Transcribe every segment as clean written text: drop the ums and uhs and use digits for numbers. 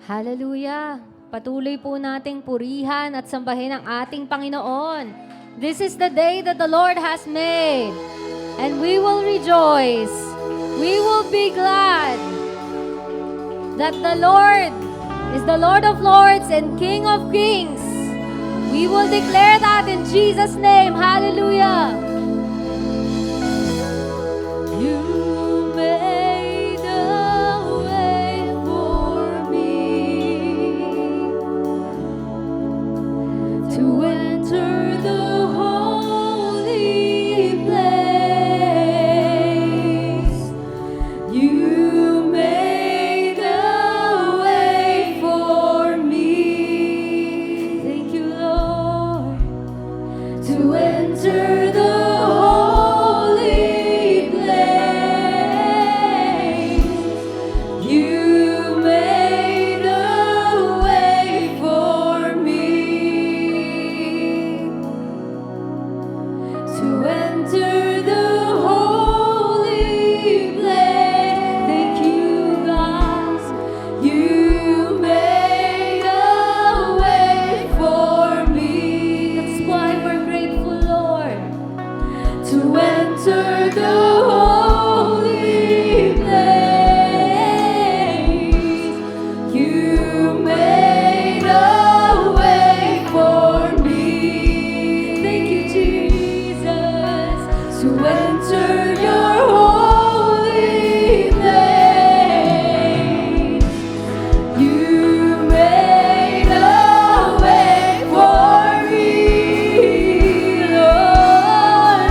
Hallelujah! Patuloy po nating purihan at sambahin ang ating Panginoon. This is the day that the Lord has made, and we will rejoice. We will be glad that the Lord is the Lord of Lords and King of Kings. We will declare that in Jesus' name. Hallelujah! You made a way for me to enter the holy place. You made a way for me. Thank you, Lord, to enter the holy place. You made a way for me to enter the holy place. Thank you, God. You made a way for me. That's why we're grateful, Lord. To enter the holy place. You made a way for me. Thank you, Jesus. To enter your holy place. You made a way for me, Lord,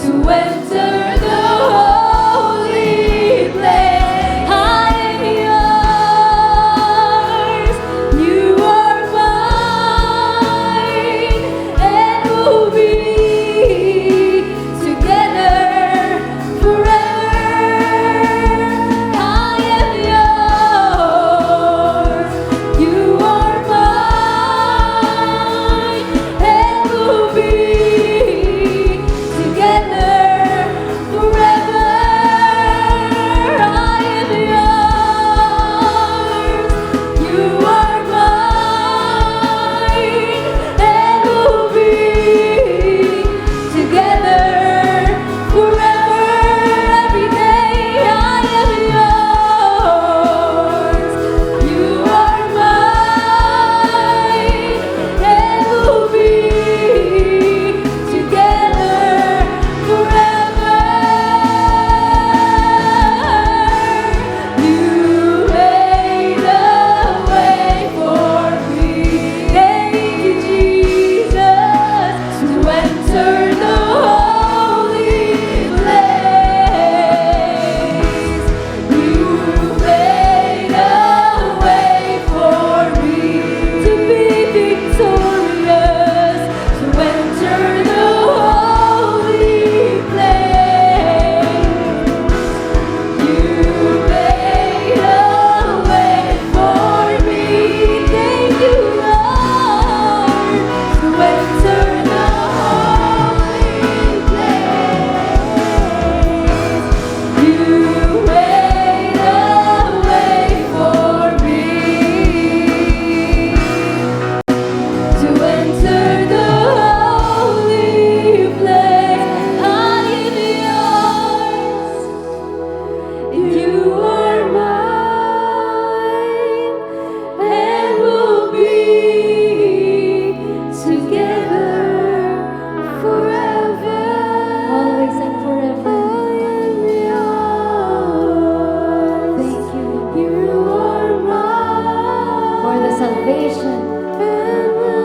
to enter the holy place. I am yours, you are mine, and we'll be together forever. I am yours, you are mine, and we'll be together forever. I am yours, you are mine, and we'll be together forever. Every day I am yours, you are mine, and we'll be together forever. You made a way for me. Thank you, Jesus, to enter the holy place. You made a way for me to be victorious, to enter the holy place. You made a way for me. Thank you, Lord, to enter the holy place. You made a way for me to enter the holy place. I am yours, you are mine, and we'll be together forever. Always and forever. I am yours. Thank you. You are mine. For the salvation,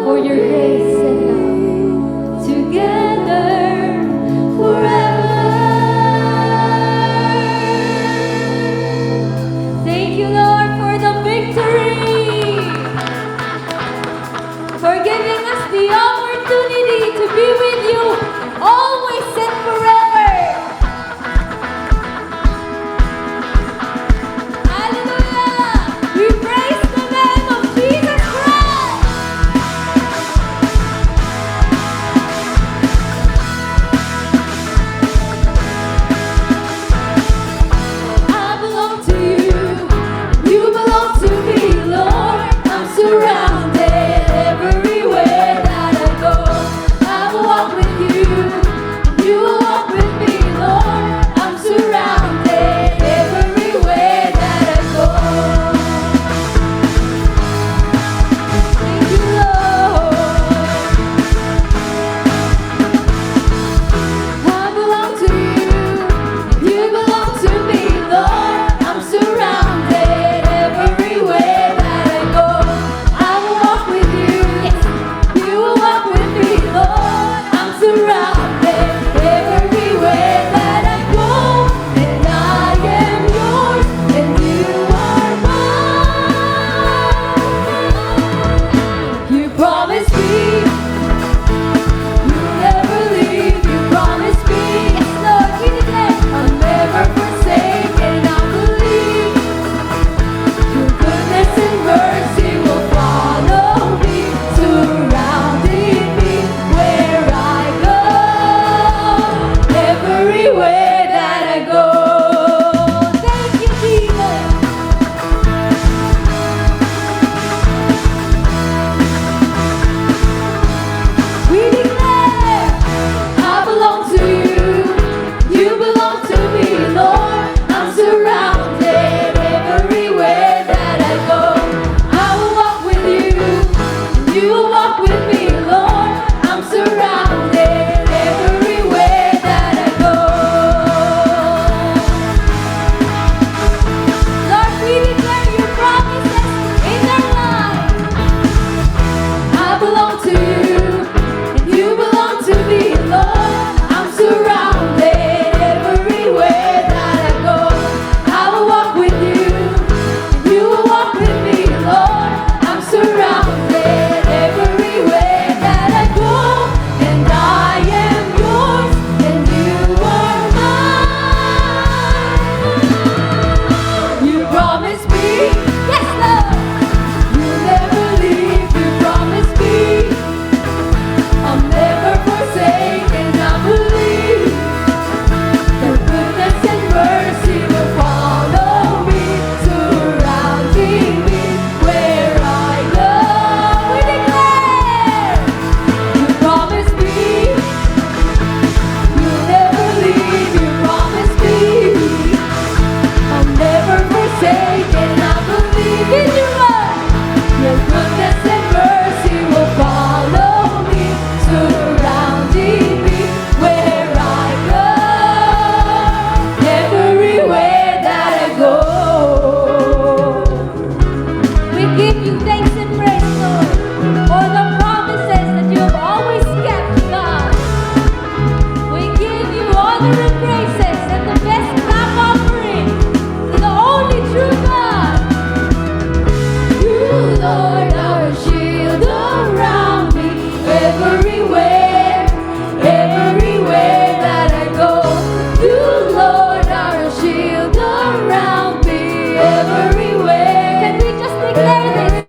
for your grace and love. Together forever. Thank you, Lord, for the victory, for giving us the opportunity to be with you always and forever. Hallelujah! We praise the name of Jesus Christ. We give you thanks and praise, Lord, for the promises that you have always kept, God. We give you honor and praises and the best clap offering to the only true God. You, Lord, are a shield around me everywhere, everywhere that I go. You, Lord, are a shield around me everywhere. Can we just declare this?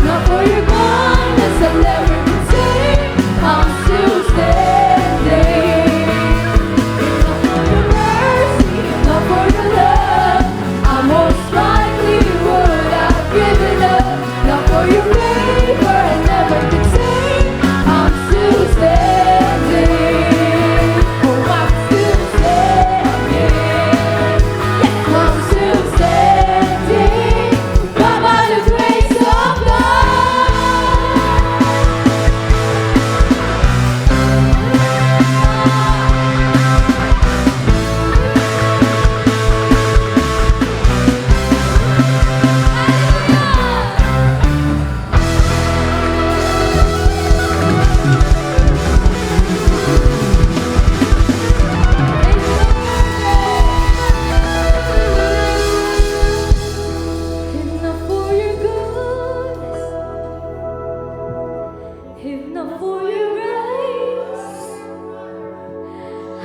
Not for your kindness, I never could say I'm still standing. Not for your mercy, not for your love, I most likely would have given up. Not for your favor, I never could say I'm still standing. Oh, I'm still standing. Yes, I'm still standing. By the grace of If not for your goodness, if not for your grace,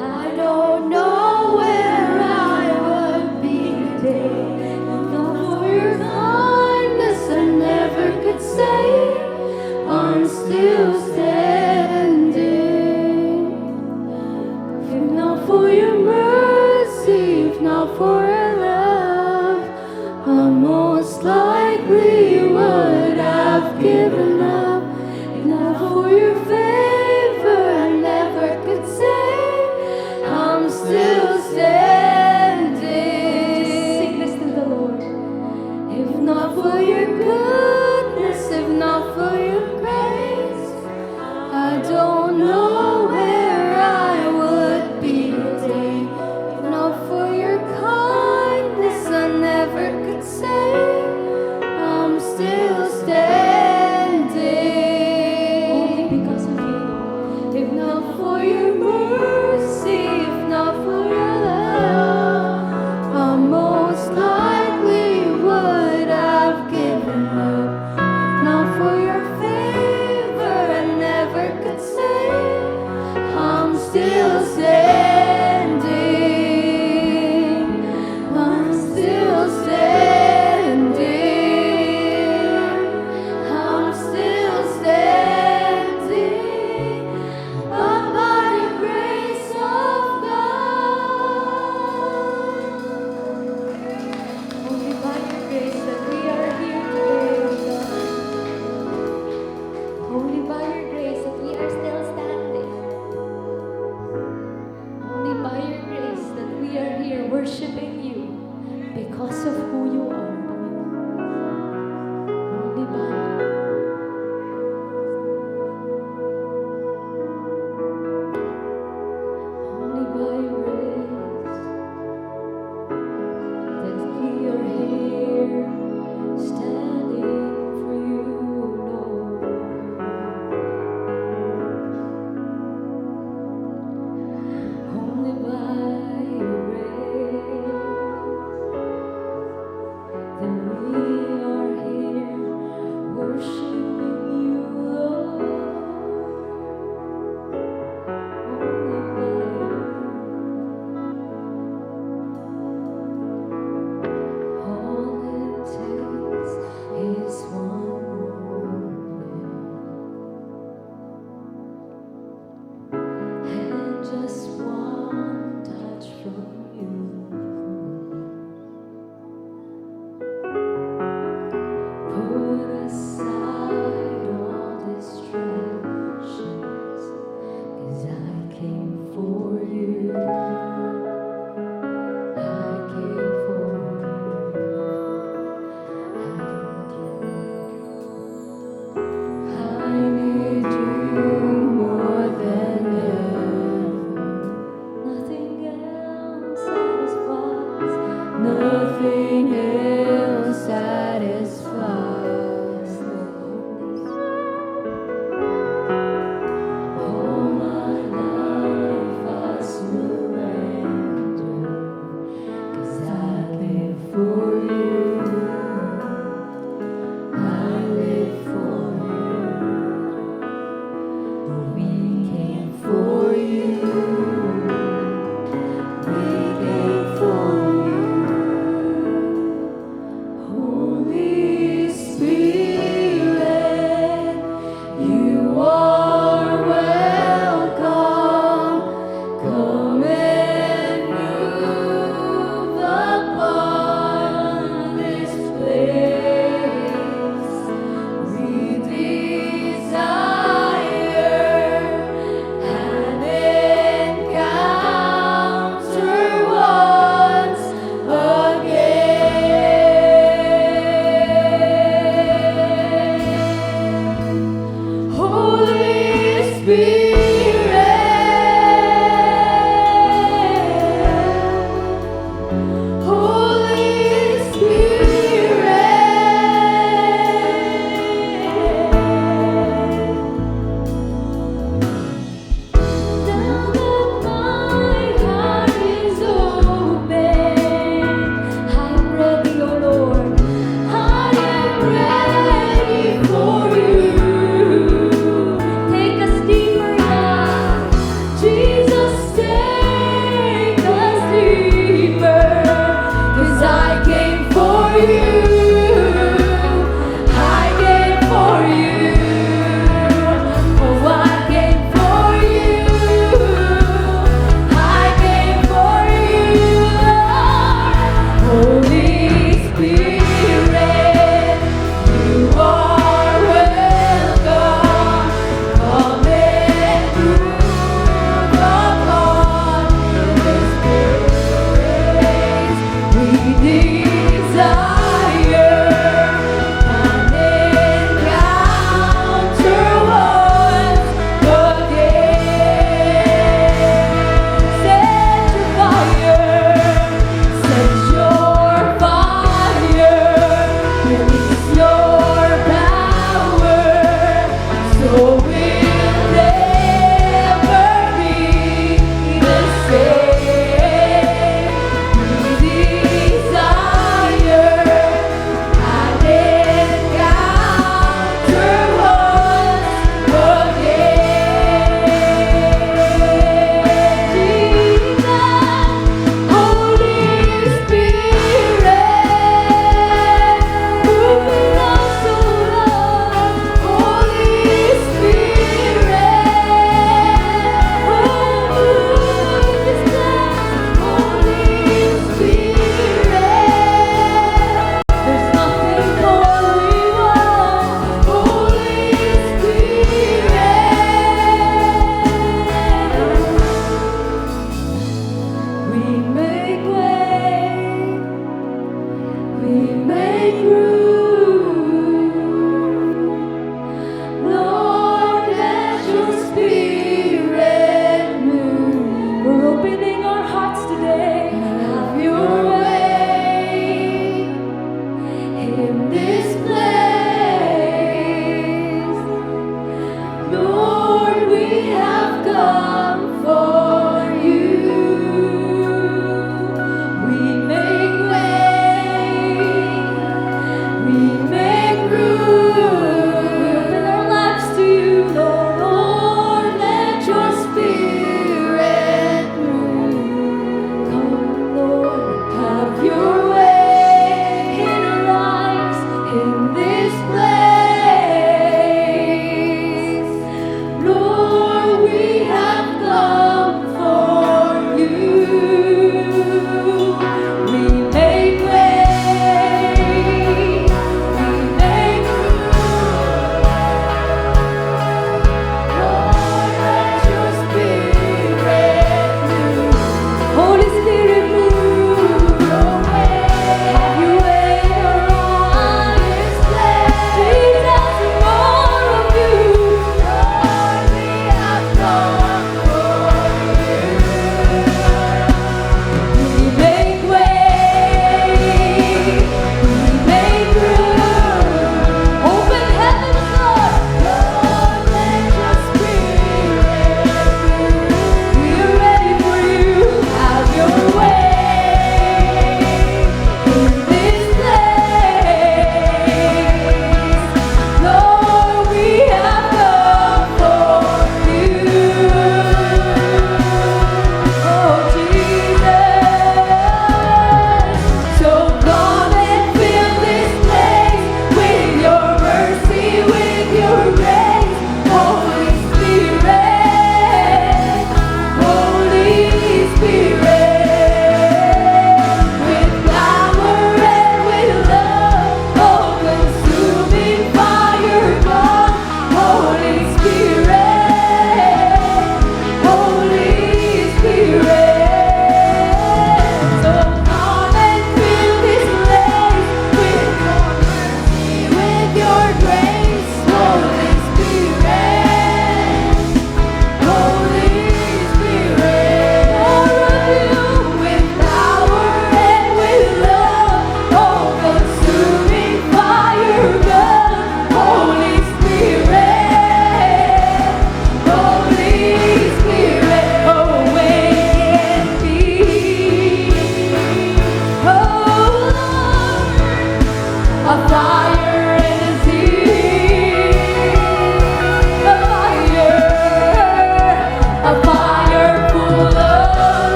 I don't know where I would be today. If not for your kindness, I never could say I'm still standing. If not for your mercy, if not for your love, I most likely would have given up. If not for your favor, I never could say I'm still standing. Sing this to the Lord. If not for your goodness, if not for your grace, I don't know where I would be today. If not for your kindness, I never could say I'm still standing.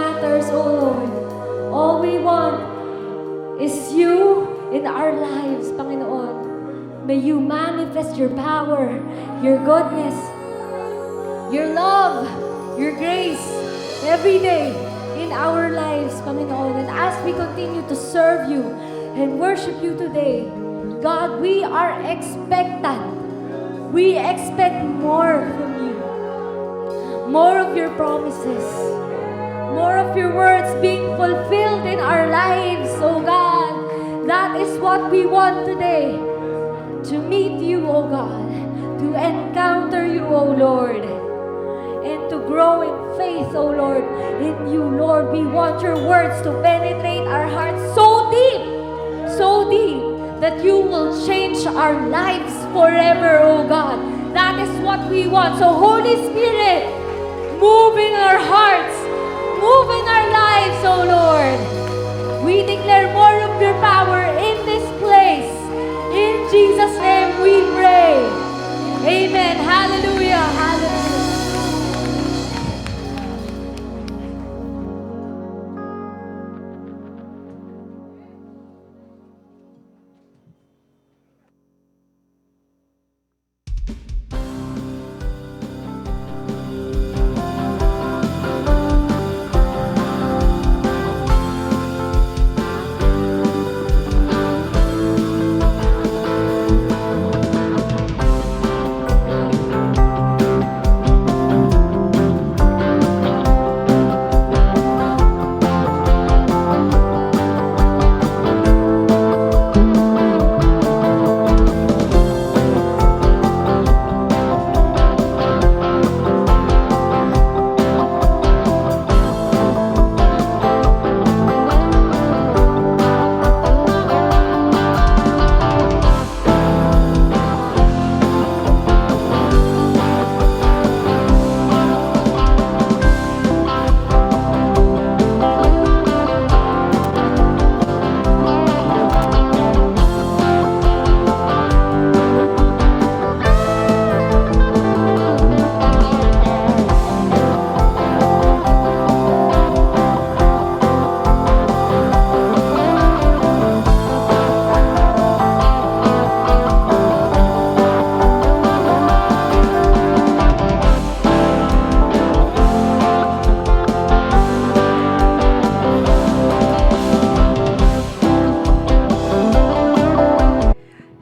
matters, O Lord. All we want is you in our lives, Panginoon. May you manifest your power, your goodness, your love, your grace every day in our lives, Panginoon. And as we continue to serve you and worship you today, God, we are expectant. We expect more from you. More of your promises. More of your words being fulfilled in our lives, oh God. That is what we want today. To meet you, oh God. To encounter you, oh Lord. And to grow in faith, oh Lord, in you, Lord. We want your words to penetrate our hearts so deep, that you will change our lives forever, oh God. That is what we want. So Holy Spirit, move in our hearts, move in our lives, oh Lord. We declare more of your power in this place. In Jesus' name we pray. Amen. Hallelujah. Hallelujah.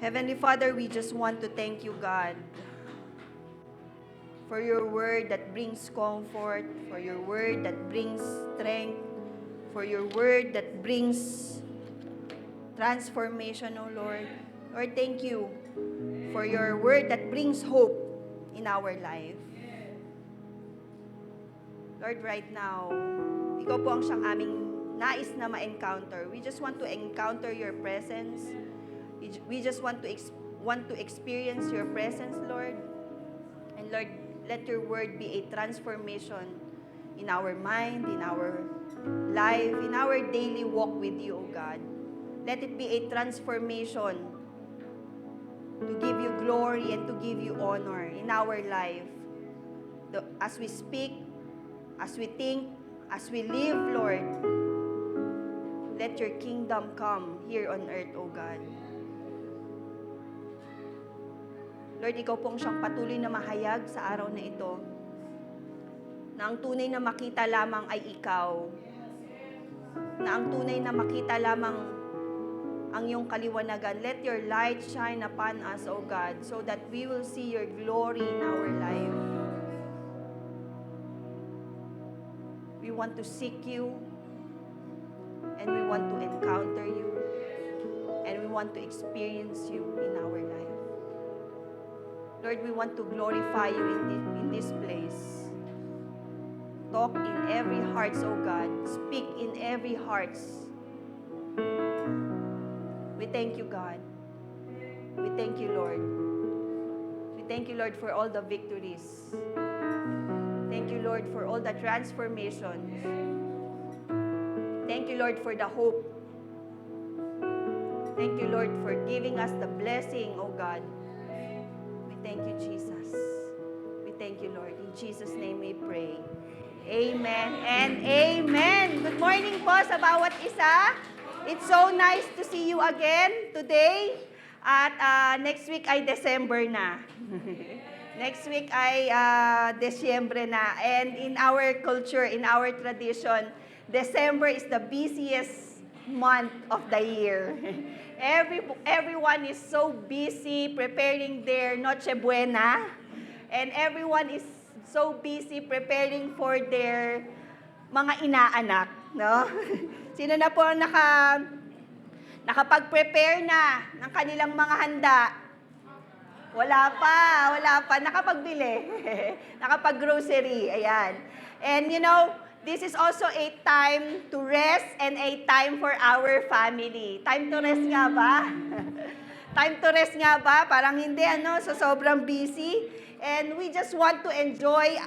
Heavenly Father, we just want to thank you, God, for your word that brings comfort, for your word that brings strength, for your word that brings transformation, O Lord. Lord, thank you for your word that brings hope in our life. Lord, right now, ikaw po ang siyang aming nais na ma-encounter. We just want to encounter your presence. We just want to experience your presence, Lord. And Lord, let your word be a transformation in our mind, in our life, in our daily walk with you, O God. Let it be a transformation to give you glory and to give you honor in our life. As we speak, as we think, as we live, Lord, let your kingdom come here on earth, O God. Lord, ikaw pong siyang patuloy na mahayag sa araw na ito, na ang tunay na makita lamang ay ikaw, na ang tunay na makita lamang ang iyong kaliwanagan. Let your light shine upon us, O God, so that we will see your glory in our life. We want to seek you, and we want to encounter you, and we want to experience you in our life. Lord, we want to glorify you in this place. Talk in every heart, O God. Speak in every heart. We thank you, God. We thank you, Lord. We thank you, Lord, for all the victories. Thank you, Lord, for all the transformations. Thank you, Lord, for the hope. Thank you, Lord, for giving us the blessing, O God. We thank you, Jesus. We thank you, Lord. In Jesus' name we pray. Amen and amen. Good morning po sa bawat isa. It's so nice to see you again today. At next week ay December na. Next week ay Desyembre na. And in our culture, in our tradition, December is the busiest month of the year. Everyone is so busy preparing their Noche Buena. And everyone is so busy preparing for their mga inaanak, no? Sino na po ang nakapag-prepare na ng kanilang mga handa? Wala pa. Nakapagbili. Nakapag-grocery, ayan. And you know, this is also a time to rest and a time for our family. Time to rest nga ba? Time to rest nga ba? Parang hindi, so sobrang busy. And we just want to enjoy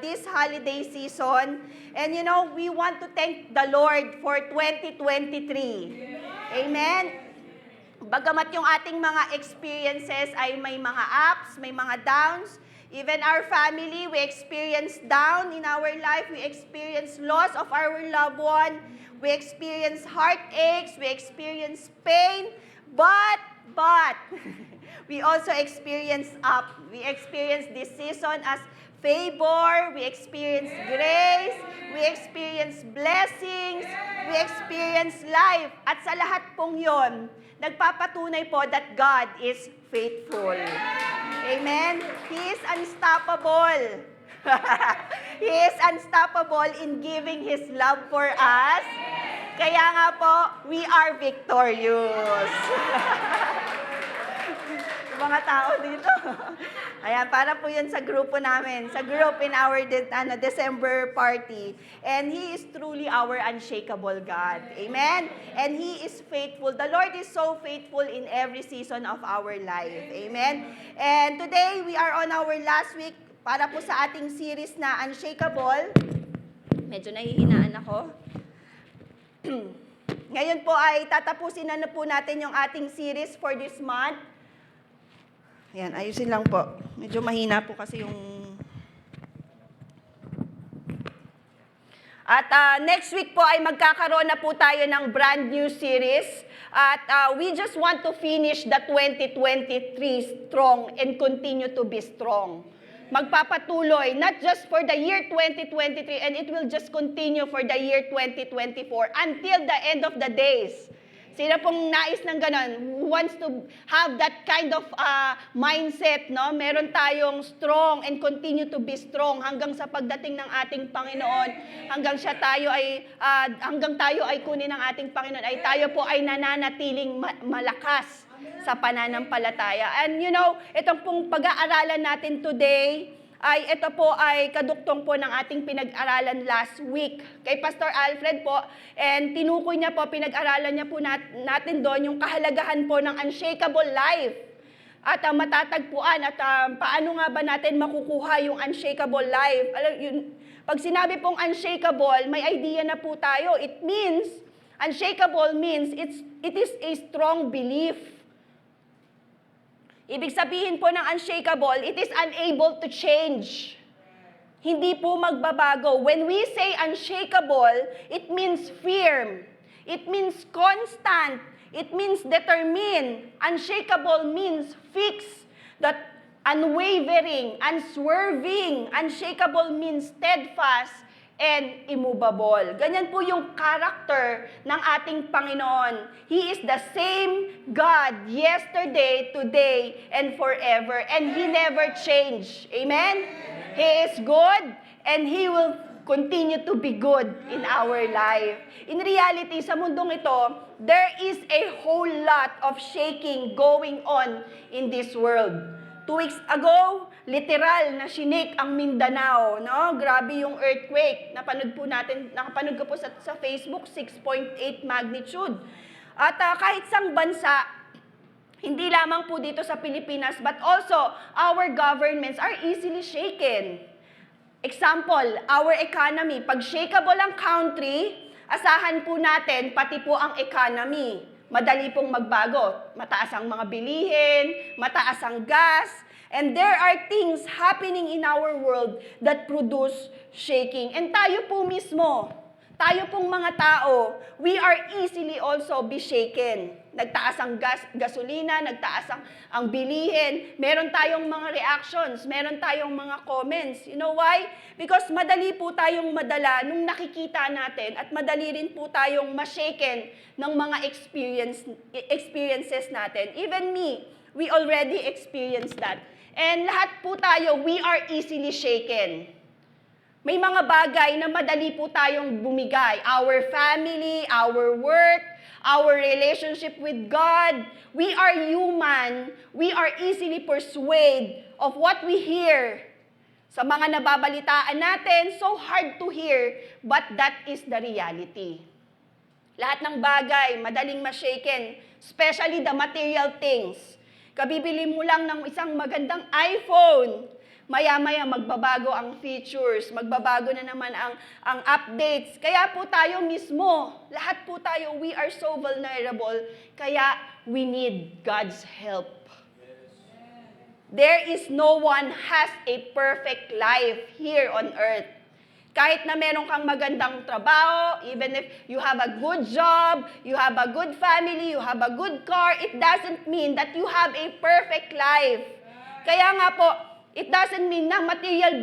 this holiday season. And you know, we want to thank the Lord for 2023. Amen? Bagamat yung ating mga experiences ay may mga ups, may mga downs, even our family, we experience down in our life, we experience loss of our loved one, we experience heartaches, we experience pain, but, we also experience up. We experience this season as favor, we experience grace, we experience blessings, we experience life. At sa lahat pong yon, nagpapatunay po that God is faithful. Amen? He is unstoppable. He is unstoppable in giving His love for us. Kaya nga po, we are victorious. Mga tao dito. Ayan, para po yun sa grupo namin, sa group in our December party. And He is truly our unshakable God. Amen? And He is faithful. The Lord is so faithful in every season of our life. Amen? And today, we are on our last week para po sa ating series na Unshakable. Medyo nahihinaan ako. Ngayon po ay tatapusin na po natin yung ating series for this month. Ayan, ayusin lang po. Medyo mahina po kasi yung... At next week po ay magkakaroon na po tayo ng brand new series. At we just want to finish the 2023 strong and continue to be strong. Magpapatuloy, not just for the year 2023, and it will just continue for the year 2024 until the end of the days. Sino pong nais ng ganon? Who wants to have that kind of mindset, no? Meron tayong strong and continue to be strong hanggang sa pagdating ng ating Panginoon, hanggang tayo ay kunin ng ating Panginoon, ay tayo po ay nananatiling malakas sa pananampalataya. And you know, itong pong pag-aaralan natin today, ito po ay kaduktong po ng ating pinag-aralan last week kay Pastor Alfred po. And tinukoy niya po, pinag-aralan niya po natin doon yung kahalagahan po ng unshakable life. At matatagpuan at paano nga ba natin makukuha yung unshakable life. Pag sinabi pong unshakable, may idea na po tayo. It means, unshakable means it is a strong belief. Ibig sabihin po ng unshakable, it is unable to change. Hindi po magbabago. When we say unshakable, it means firm. It means constant. It means determined. Unshakable means fixed. That unwavering, unswerving. Unshakable means steadfast and immovable. Ganyan po yung character ng ating Panginoon. He is the same God yesterday, today, and forever. And He never changed. Amen? He is good and He will continue to be good in our life. In reality, sa mundong ito, there is a whole lot of shaking going on in this world. 2 weeks ago, literal na sinake ang Mindanao, no? Grabe yung earthquake. Nakapanood ko po sa Facebook, 6.8 magnitude. At kahit sang bansa, hindi lamang po dito sa Pilipinas, but also our governments are easily shaken. Example, our economy. Pag shakeable ang country, asahan po natin pati po ang economy. Madali pong magbago. Mataas ang mga bilihin, mataas ang gas, And there are things happening in our world that produce shaking. And tayo po mismo, tayo pong mga tao, we are easily also be shaken. Nagtaas ang gasolina, nagtaas ang bilihin, meron tayong mga reactions, meron tayong mga comments. You know why? Because madali po tayong madala nung nakikita natin at madali rin po tayong ma-shaken ng mga experiences natin. Even me, we already experienced that. And lahat po tayo, we are easily shaken. May mga bagay na madali po tayong bumigay. Our family, our work, our relationship with God. We are human. We are easily persuaded of what we hear. Sa mga nababalitaan natin, so hard to hear, but that is the reality. Lahat ng bagay, madaling ma-shaken, especially the material things. Kabibili mo lang ng isang magandang iPhone, maya-maya magbabago ang features, magbabago na naman ang updates. Kaya po tayo mismo, lahat po tayo, we are so vulnerable, kaya we need God's help. There is no one has a perfect life here on earth. Kahit na meron kang magandang trabaho, even if you have a good job, you have a good family, you have a good car, it doesn't mean that you have a perfect life. Kaya nga po, it doesn't mean na material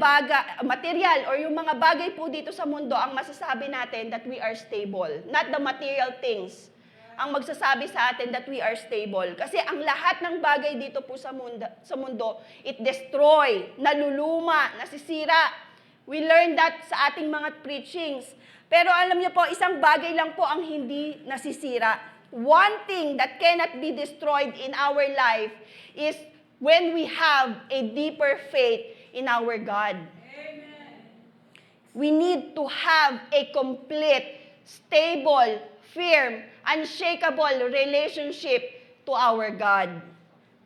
or yung mga bagay po dito sa mundo ang masasabi natin that we are stable. Not the material things ang magsasabi sa atin that we are stable. Kasi ang lahat ng bagay dito po sa mundo, it destroy, naluluma, nasisira. We learn that sa ating mga preachings. Pero alam niyo po, isang bagay lang po ang hindi nasisira. One thing that cannot be destroyed in our life is when we have a deeper faith in our God. Amen. We need to have a complete, stable, firm, unshakable relationship to our God.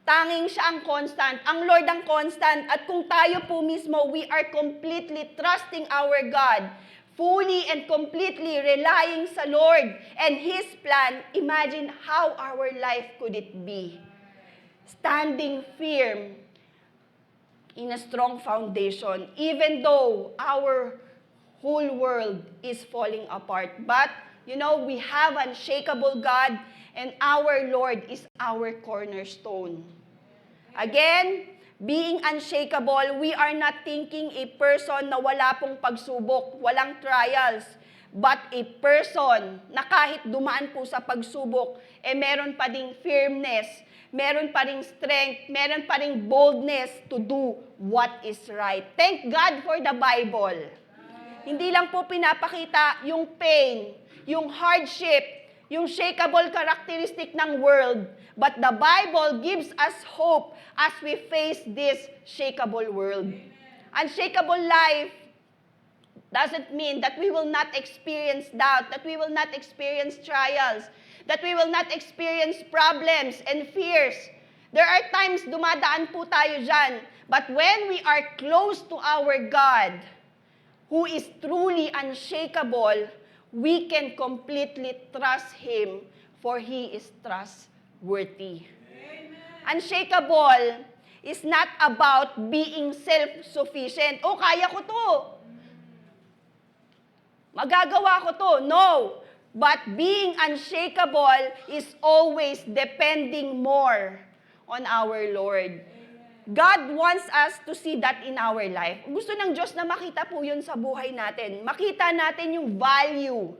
Tanging siya ang constant, ang Lord ang constant, at kung tayo po mismo, we are completely trusting our God, fully and completely relying sa Lord and His plan, imagine how our life could it be. Standing firm in a strong foundation, even though our whole world is falling apart. But, you know, we have an unshakable God, and our Lord is our cornerstone. Again, being unshakable, we are not thinking a person na wala pong pagsubok, walang trials, but a person na kahit dumaan po sa pagsubok, meron pa ding firmness, meron pa ring strength, meron pa ring boldness to do what is right. Thank God for the Bible. Hindi lang po pinapakita yung pain, yung hardship, yung shakeable characteristic ng world, but the Bible gives us hope as we face this shakeable world. Unshakable life doesn't mean that we will not experience doubt, that we will not experience trials, that we will not experience problems and fears. There are times dumadaan po tayo dyan, but when we are close to our God, who is truly unshakable, we can completely trust Him, for He is trustworthy. Amen. Unshakable is not about being self-sufficient. Oh, kaya ko to. Magagawa ko to. No. But being unshakable is always depending more on our Lord. God wants us to see that in our life. Gusto ng Diyos na makita po yun sa buhay natin. Makita natin yung value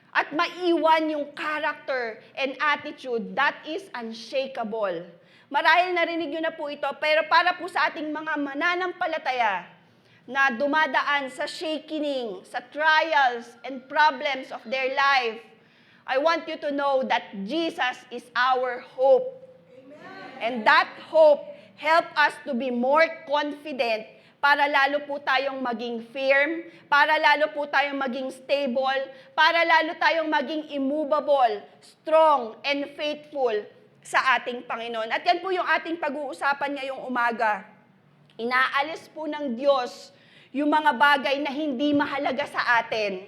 at maiwan yung character and attitude that is unshakable. Marahil narinig nyo na po ito, pero para po sa ating mga mananampalataya na dumadaan sa shaking, sa trials and problems of their life, I want you to know that Jesus is our hope. Amen. And that hope help us to be more confident para lalo po tayong maging firm, para lalo po tayong maging stable, para lalo tayong maging immovable, strong, and faithful sa ating Panginoon. At yan po yung ating pag-uusapan ngayong umaga. Inaalis po ng Diyos yung mga bagay na hindi mahalaga sa atin.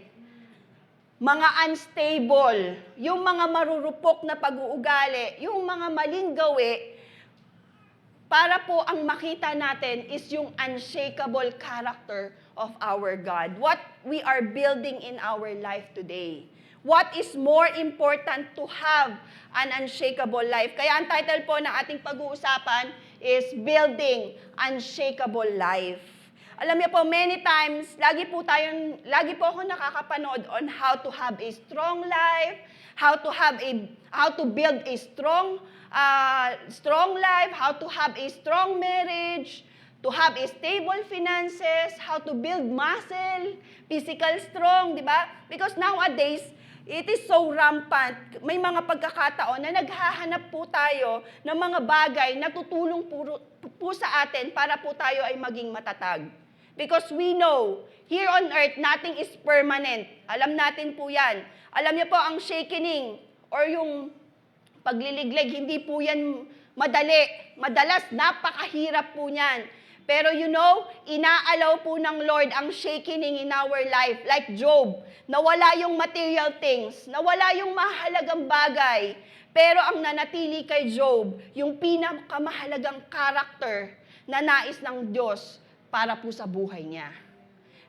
Mga unstable, yung mga marurupok na pag-uugali, yung mga maling gawi, para po ang makita natin is yung unshakable character of our God. What we are building in our life today. What is more important to have an unshakable life? Kaya ang title po ng ating pag-uusapan is Building Unshakable Life. Alam niyo po, many times, lagi po ako nakakapanood on how to have a strong life, how to build a strong life, how to have a strong marriage, to have a stable finances, how to build muscle, physical strong, di ba? Because nowadays, it is so rampant. May mga pagkakataon na naghahanap po tayo ng mga bagay na tutulong po sa atin para po tayo ay maging matatag. Because we know, here on earth, nothing is permanent. Alam natin po yan. Alam niyo po, ang shakening or yung pagliliglig, hindi po yan madali. Madalas, napakahirap po niyan. Pero you know, inaalaw po ng Lord ang shakening in our life. Like Job, nawala yung material things, nawala yung mahalagang bagay. Pero ang nanatili kay Job, yung pinakamahalagang character na nais ng Diyos para po sa buhay niya.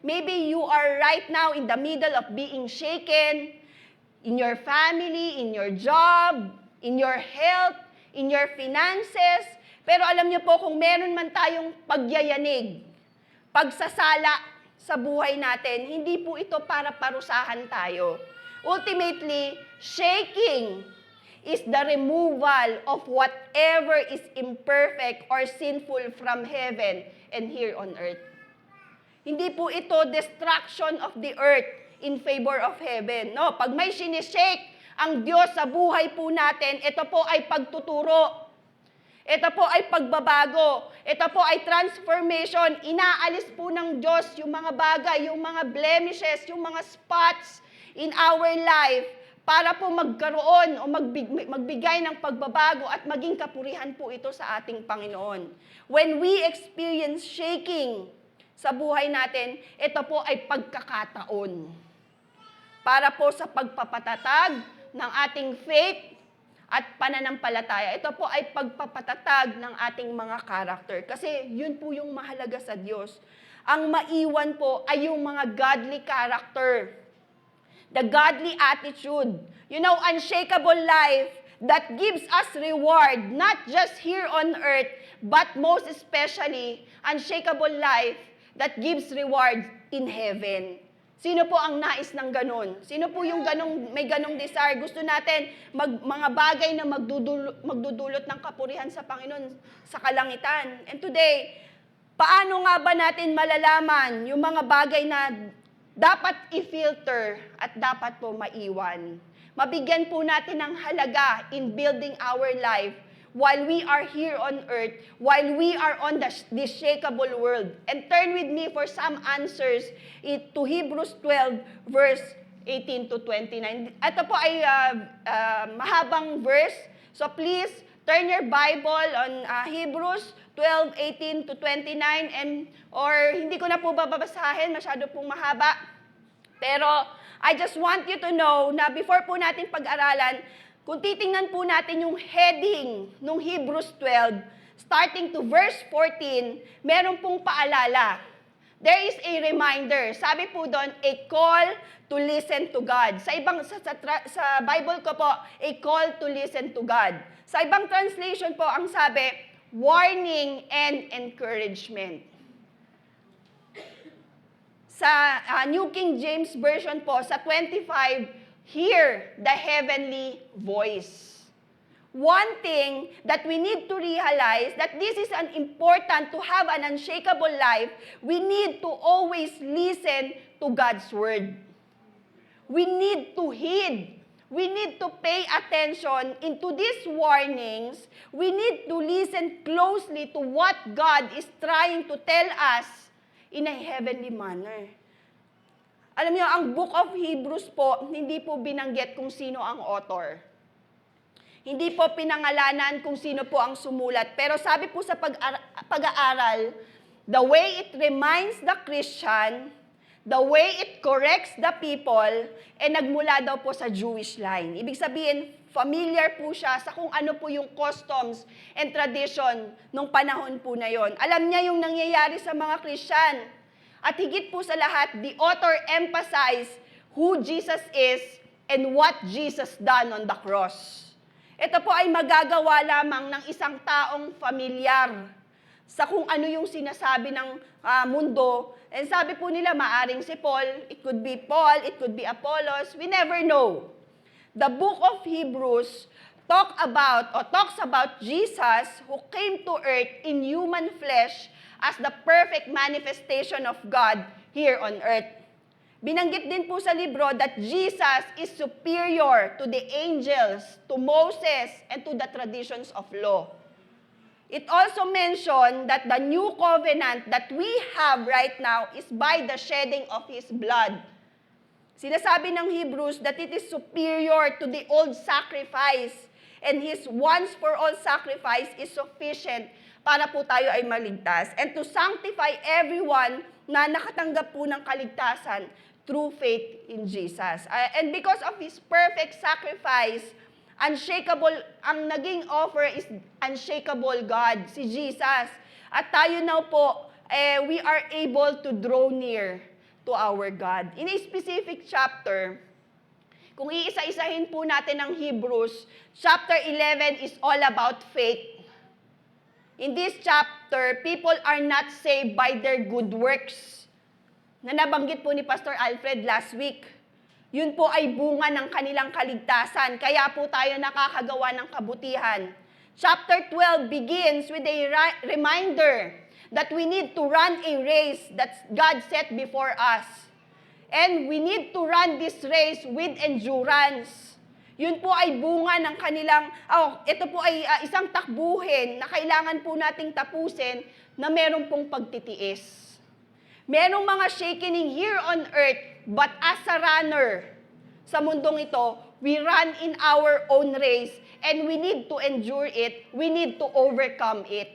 Maybe you are right now in the middle of being shaken in your family, in your job, in your health, in your finances. Pero alam niyo po, kung meron man tayong pagyayanig, pagsasala sa buhay natin, hindi po ito para parusahan tayo. Ultimately, shaking is the removal of whatever is imperfect or sinful from heaven and here on earth. Hindi po ito destruction of the earth in favor of heaven. No, pag may sinishake ang Diyos sa buhay po natin, ito po ay pagtuturo. Ito po ay pagbabago. Ito po ay transformation. Inaalis po ng Diyos yung mga bagay, yung mga blemishes, yung mga spots in our life para po magkaroon o magbigay ng pagbabago at maging kapurihan po ito sa ating Panginoon. When we experience shaking sa buhay natin, ito po ay pagkakataon para po sa pagpapatatag ng ating faith at pananampalataya. Ito po ay pagpapatatag ng ating mga character. Kasi yun po yung mahalaga sa Diyos. Ang maiwan po ay yung mga godly character. The godly attitude. You know, unshakable life that gives us reward, not just here on earth, but most especially, unshakable life that gives reward in heaven. Sino po ang nais ng ganun? Sino po yung may ganong desire? Gusto natin mga bagay na magdudulot ng kapurihan sa Panginoon sa kalangitan. And today, paano nga ba natin malalaman yung mga bagay na dapat i-filter at dapat po maiwan? Mabigyan po natin ng halaga in building our life while we are here on earth, while we are on this shakeable world. And turn with me for some answers to Hebrews 12, verse 18 to 29. Ito po ay mahabang verse. So please, turn your Bible on Hebrews 12, 18 to 29. Or hindi ko na po babasahin, masyado pong mahaba. Pero I just want you to know na before po natin pag-aralan, kung titingnan po natin yung heading ng Hebrews 12, starting to verse 14, meron pong paalala. There is a reminder. Sabi po doon, a call to listen to God. Sa Bible ko po, a call to listen to God. Sa ibang translation po, ang sabi, warning and encouragement. Sa New King James Version po, sa 25, hear the heavenly voice. One thing that we need to realize that this is an important to have an unshakable life, we need to always listen to God's word. We need to heed. We need to pay attention into these warnings. We need to listen closely to what God is trying to tell us in a heavenly manner. Alam niyo, ang Book of Hebrews po, hindi po binanggit kung sino ang author. Hindi po pinangalanan kung sino po ang sumulat. Pero sabi po sa pag-aaral, the way it reminds the Christian the way it corrects the people, nagmula daw po sa Jewish line. Ibig sabihin, familiar po siya sa kung ano po yung customs and tradition nung panahon po na yon. Alam niya yung nangyayari sa mga Christian. At higit po sa lahat, the author emphasized who Jesus is and what Jesus done on the cross. Ito po ay magagawa lamang ng isang taong familiar sa kung ano yung sinasabi ng mundo. And sabi po nila, maaring si Paul, it could be Paul, it could be Apollos, we never know. The book of Hebrews talks about Jesus who came to earth in human flesh as the perfect manifestation of God here on earth. Binanggit din po sa libro that Jesus is superior to the angels, to Moses, and to the traditions of law. It also mentioned that the new covenant that we have right now is by the shedding of His blood. Sinasabi ng Hebrews that it is superior to the old sacrifice, and His once for all sacrifice is sufficient para po tayo ay maligtas, and to sanctify everyone na nakatanggap po ng kaligtasan through faith in Jesus. And because of His perfect sacrifice, unshakable, ang naging offer is unshakable God, si Jesus. At tayo now po, we are able to draw near to our God. In a specific chapter, kung iisa-isahin po natin ang Hebrews, chapter 11 is all about faith. In this chapter, people are not saved by their good works, na nabanggit po ni Pastor Alfred last week. Yun po ay bunga ng kanilang kaligtasan, kaya po tayo nakakagawa ng kabutihan. Chapter 12 begins with a reminder that we need to run a race that God set before us. And we need to run this race with endurance. Yun po ay bunga ng kanilang, ito po ay isang takbuhin na kailangan po nating tapusin na meron pong pagtitiis. Merong mga shakening here on earth, but as a runner sa mundong ito, we run in our own race and we need to endure it, we need to overcome it.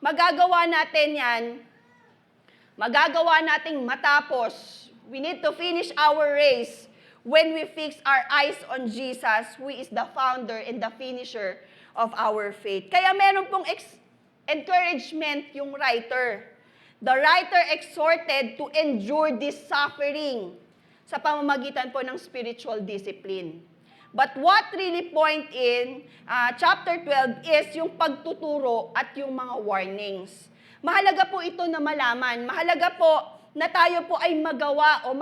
Magagawa natin yan, magagawa nating matapos. We need to finish our race when we fix our eyes on Jesus, who is the founder and the finisher of our faith. Kaya meron pong encouragement yung writer. The writer exhorted to endure this suffering sa pamamagitan po ng spiritual discipline. But what really point in chapter 12 is yung pagtuturo at yung mga warnings. Mahalaga po ito na malaman. Mahalaga po na tayo po ay magawa o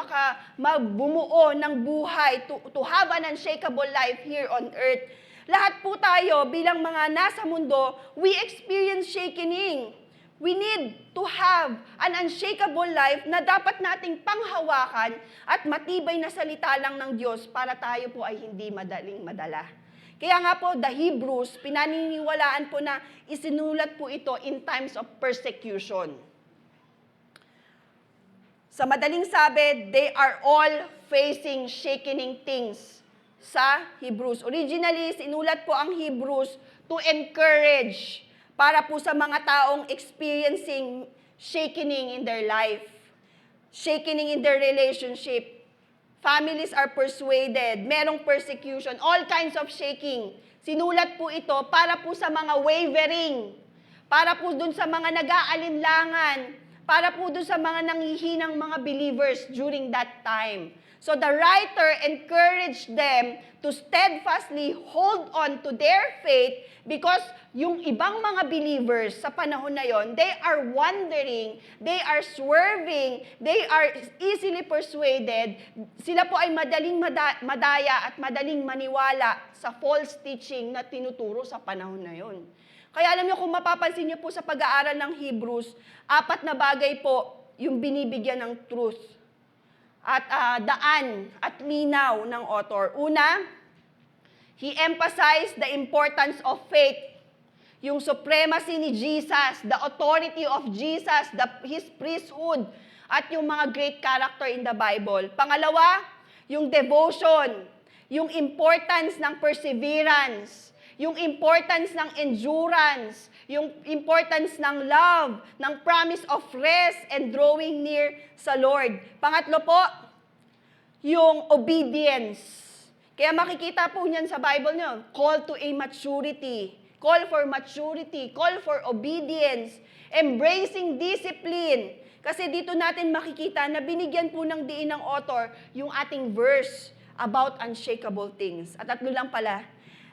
bumuo ng buhay to have an unshakable life here on earth. Lahat po tayo bilang mga nasa mundo, we experience shaking. We need to have an unshakable life na dapat nating panghawakan at matibay na salita lang ng Diyos para tayo po ay hindi madaling madala. Kaya nga po, the Hebrews, pinaniniwalaan po na isinulat po ito in times of persecution. Sa madaling sabi, they are all facing shaking things sa Hebrews. Originally, sinulat po ang Hebrews to encourage para po sa mga taong experiencing shakening in their life, shakening in their relationship. Families are persuaded, merong persecution, all kinds of shaking. Sinulat po ito para po sa mga wavering, para po dun sa mga nag-aalinlangan, para po dun sa mga nanghihinang mga believers during that time. So the writer encouraged them to steadfastly hold on to their faith because yung ibang mga believers sa panahon na yon, they are wandering, they are swerving, they are easily persuaded. Sila po ay madaling madaya at madaling maniwala sa false teaching na tinuturo sa panahon na yon. Kaya alam niyo, kung mapapansin niyo po sa pag-aaral ng Hebrews, 4 na bagay po yung binibigyan ng truth at daan at linaw ng author. Una, he emphasized the importance of faith, yung supremacy ni Jesus, the authority of Jesus, His priesthood, at yung mga great character in the Bible. Pangalawa, yung devotion, yung importance ng perseverance, yung importance ng endurance, yung importance ng love, ng promise of rest and drawing near sa Lord. Pangatlo po, yung obedience. Kaya makikita po niyan sa Bible niyo, call to a maturity, call for maturity, call for obedience, embracing discipline. Kasi dito natin makikita na binigyan po ng diin ng author yung ating verse about unshakable things. At tatlo lang pala.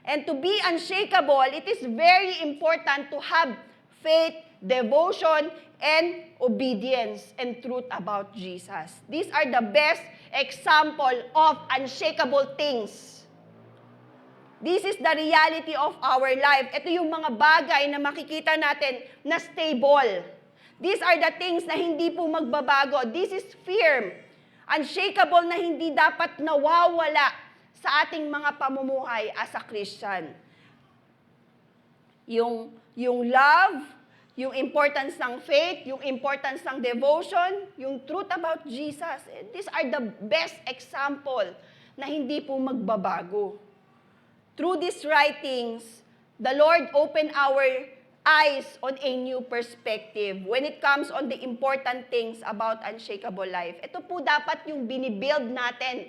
And to be unshakable, it is very important to have faith, devotion, and obedience and truth about Jesus. These are the best example of unshakable things. This is the reality of our life. Ito yung mga bagay na makikita natin na stable. These are the things na hindi po magbabago. This is firm. Unshakable na hindi dapat nawawala sa ating mga pamumuhay as a Christian. Yung love, yung importance ng faith, yung importance ng devotion, yung truth about Jesus. These are the best example na hindi po magbabago. Through these writings, the Lord opened our eyes on a new perspective when it comes on the important things about unshakable life. Ito po dapat yung binibuild natin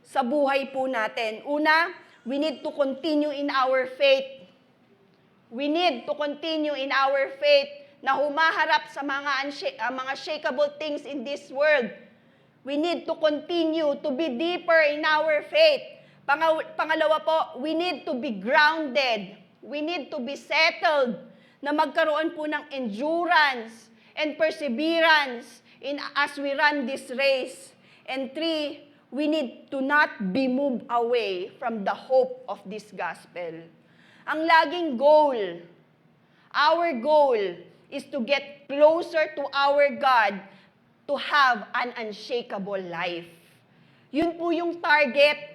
sa buhay po natin. Una, we need to continue in our faith. We need to continue in our faith na humaharap sa mga shakable things in this world. We need to continue to be deeper in our faith. Pangalawa po, we need to be grounded. We need to be settled na magkaroon po ng endurance and perseverance as we run this race. And three, we need to not be moved away from the hope of this gospel. Ang laging goal, our goal is to get closer to our God to have an unshakable life. Yun po yung target.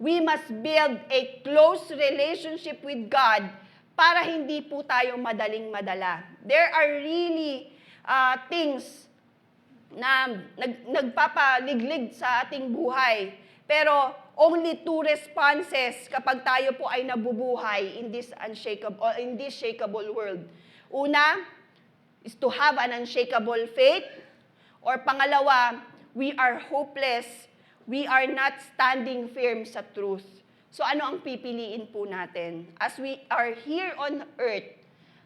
We must build a close relationship with God para hindi po tayo madaling-madala. There are really things na nagpapaliglig sa ating buhay. Pero only two responses kapag tayo po ay nabubuhay in this shakable world. Una is to have an unshakable faith. Or pangalawa, we are hopeless. We are not standing firm sa truth. So ano ang pipiliin po natin? As we are here on earth,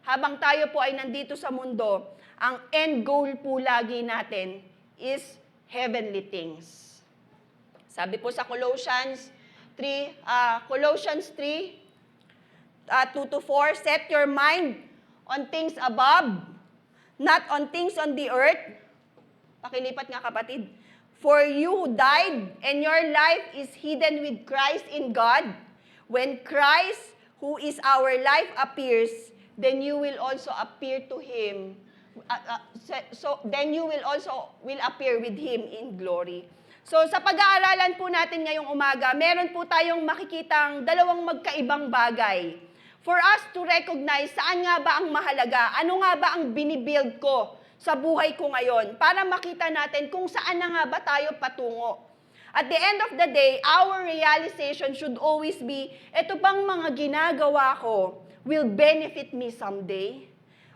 habang tayo po ay nandito sa mundo, ang end goal po lagi natin is heavenly things. Sabi po sa Colossians 3, 2-4, set your mind on things above, not on things on the earth. Pakilipat nga kapatid. For you who died, and your life is hidden with Christ in God. When Christ, who is our life, appears, then you will also appear to Him. Then you will also appear with Him in glory. So sa pag-aaralan po natin ngayong umaga, meron po tayong makikitang dalawang magkaibang bagay. For us to recognize saan nga ba ang mahalaga, ano nga ba ang binibuild ko sa buhay ko ngayon para makita natin kung saan na nga ba tayo patungo. At the end of the day, our realization should always be, ito bang mga ginagawa ko will benefit me someday?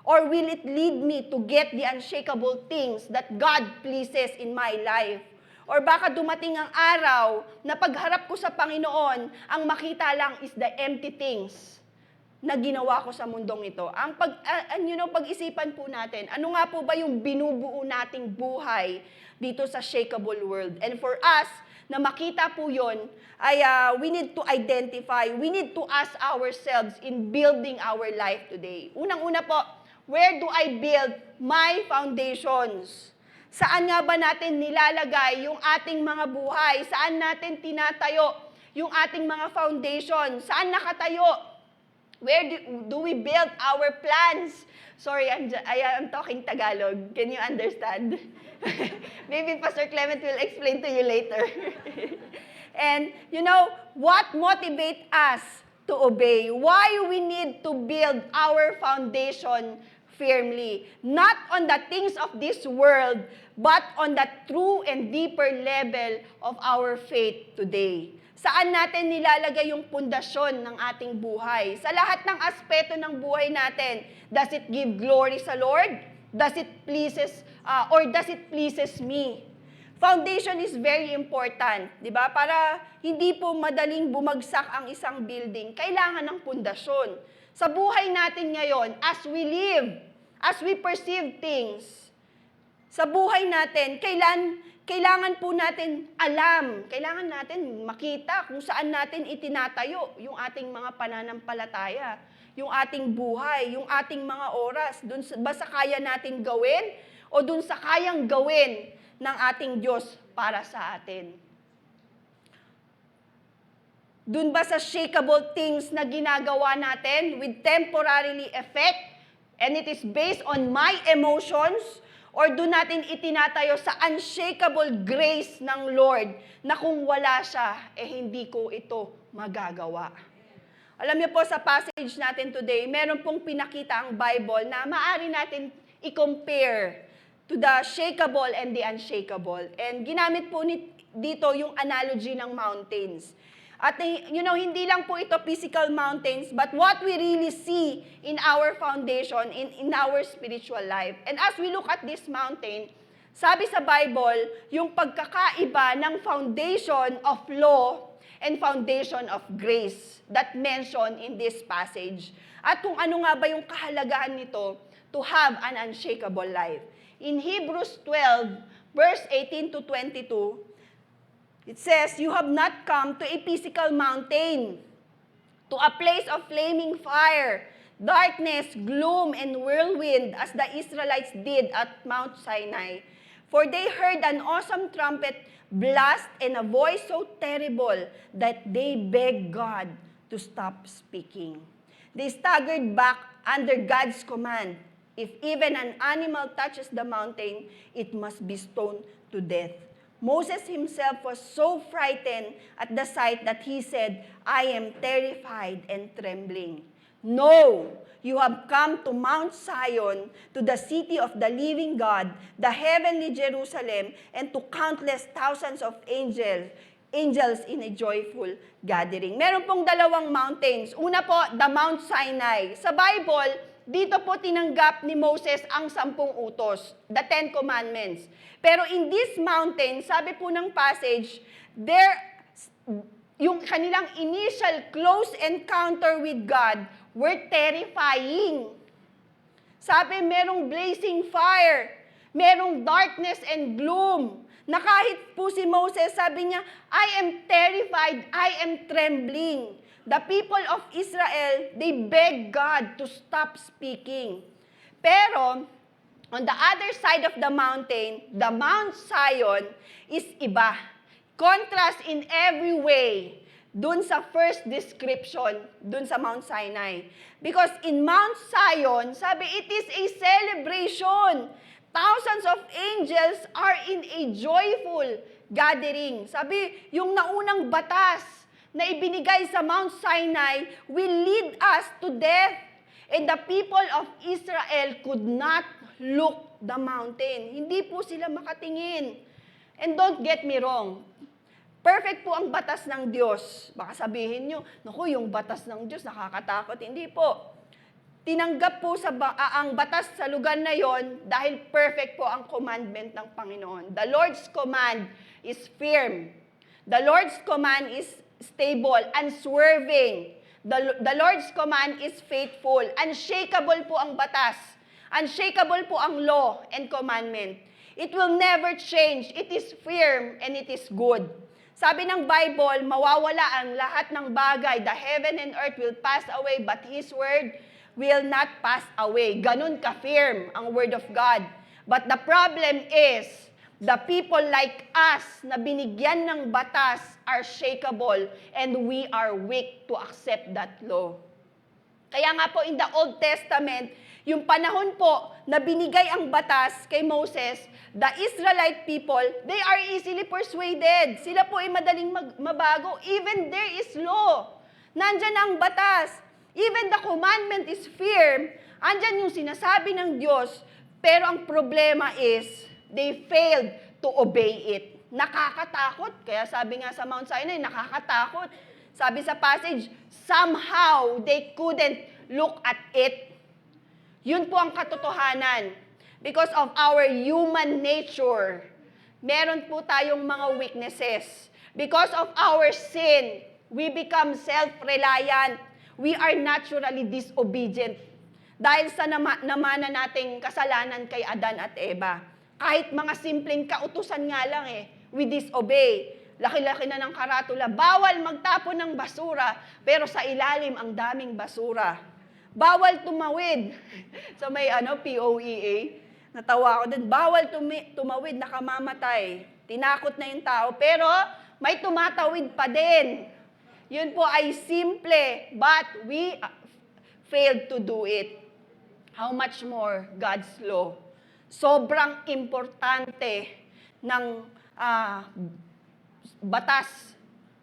Or will it lead me to get the unshakable things that God pleases in my life? Or baka dumating ang araw na pagharap ko sa Panginoon, ang makita lang is the empty things na ginawa ko sa mundong ito. Pag-isipan po natin, ano nga po ba yung binubuo nating buhay dito sa shakable world? And for us, na makita po yun, ay we need to identify, we need to ask ourselves in building our life today. Unang-una po, where do I build my foundations? Saan nga ba natin nilalagay yung ating mga buhay? Saan natin tinatayo yung ating mga foundation? Saan nakatayo? Where do we build our plans? Sorry, I am talking Tagalog. Can you understand? Maybe Pastor Clement will explain to you later. And, what motivates us to obey? Why we need to build our foundation firmly? Not on the things of this world, but on the true and deeper level of our faith today. Saan natin nilalagay yung pundasyon ng ating buhay? Sa lahat ng aspeto ng buhay natin, does it give glory sa Lord? Does it pleases me? Foundation is very important, di ba? Para hindi po madaling bumagsak ang isang building, kailangan ng pundasyon. Sa buhay natin ngayon, as we live, as we perceive things, sa buhay natin, kailangan po natin alam, kailangan natin makita kung saan natin itinatayo yung ating mga pananampalataya, yung ating buhay, yung ating mga oras, dun ba sa kaya natin gawin o dun sa kayang gawin ng ating Diyos para sa atin. Dun ba sa shakeable things na ginagawa natin with temporarily effect and it is based on my emotions, or doon natin itinatayo sa unshakable grace ng Lord na kung wala siya, hindi ko ito magagawa. Alam niyo po, sa passage natin today, meron pong pinakita ang Bible na maaari natin i-compare to the shakeable and the unshakable. And ginamit po dito yung analogy ng mountains. At hindi lang po ito physical mountains, but what we really see in our foundation, in our spiritual life. And as we look at this mountain, sabi sa Bible, yung pagkakaiba ng foundation of law and foundation of grace that mentioned in this passage. At kung ano nga ba yung kahalagahan nito to have an unshakable life. In Hebrews 12, verse 18 to 22, it says, "You have not come to a physical mountain, to a place of flaming fire, darkness, gloom, and whirlwind, as the Israelites did at Mount Sinai. For they heard an awesome trumpet blast and a voice so terrible that they begged God to stop speaking. They staggered back under God's command. If even an animal touches the mountain, it must be stoned to death. Moses himself was so frightened at the sight that he said, 'I am terrified and trembling.' No, you have come to Mount Zion, to the city of the living God, the heavenly Jerusalem, and to countless thousands of angels in a joyful gathering." Meron pong dalawang mountains. Una po, the Mount Sinai. Sa Bible, dito po tinanggap ni Moses ang 10 utos, the 10 commandments. Pero in this mountain, sabi po ng passage, yung kanilang initial close encounter with God were terrifying. Sabi, merong blazing fire, merong darkness and gloom, na kahit po si Moses, sabi niya, "I am terrified, I am trembling." The people of Israel, they begged God to stop speaking. Pero, on the other side of the mountain, the Mount Zion is iba. Contrast in every way dun sa first description, dun sa Mount Sinai. Because in Mount Zion, sabi, it is a celebration. Thousands of angels are in a joyful gathering. Sabi, yung naunang batas na ibinigay sa Mount Sinai will lead us to death. And the people of Israel could not look the mountain. Hindi po sila makatingin. And don't get me wrong, perfect po ang batas ng Diyos. Baka sabihin nyo, naku, yung batas ng Diyos nakakatakot. Hindi po. Tinanggap po ang batas sa lugar na yon dahil perfect po ang commandment ng Panginoon. The Lord's command is firm. The Lord's command is stable, unswerving. The Lord's command is faithful. Unshakable po ang batas. Unshakable po ang law and commandment. It will never change. It is firm and it is good. Sabi ng Bible, mawawala ang lahat ng bagay. The heaven and earth will pass away, but His word will not pass away. Ganun ka-firm ang word of God. But the problem is, the people like us na binigyan ng batas are shakeable and we are weak to accept that law. Kaya nga po in the Old Testament, yung panahon po na binigay ang batas kay Moses, the Israelite people, they are easily persuaded. Sila po ay madaling mabago. Even there is law. Nandyan ang batas. Even the commandment is firm. Andyan yung sinasabi ng Diyos. Pero ang problema is, they failed to obey it. nakakatakot. Kaya sabi nga sa Mount Sinai, nakakatakot. Sabi sa passage, somehow they couldn't look at it. Yun po ang katotohanan. Because of our human nature, meron po tayong mga weaknesses. Because of our sin, we become self-reliant. We are naturally disobedient. Dahil sa namana nating kasalanan kay Adan at Eva. Kahit mga simpleng kautusan nga lang we disobey. Laki-laki na ng karatula, bawal magtapon ng basura, pero sa ilalim ang daming basura. Bawal tumawid. So may POEA, natawa ako din, bawal tumawid, nakamamatay. Tinakot na yung tao, pero may tumatawid pa din. Yun po ay simple, but we failed to do it. How much more God's law? Sobrang importante ng batas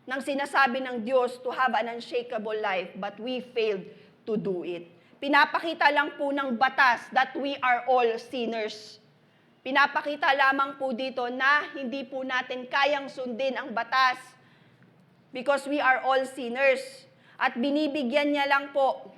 ng sinasabi ng Diyos to have an unshakable life, but we failed to do it. Pinapakita lang po ng batas that we are all sinners. Pinapakita lamang po dito na hindi po natin kayang sundin ang batas because we are all sinners. At binibigyan niya lang po,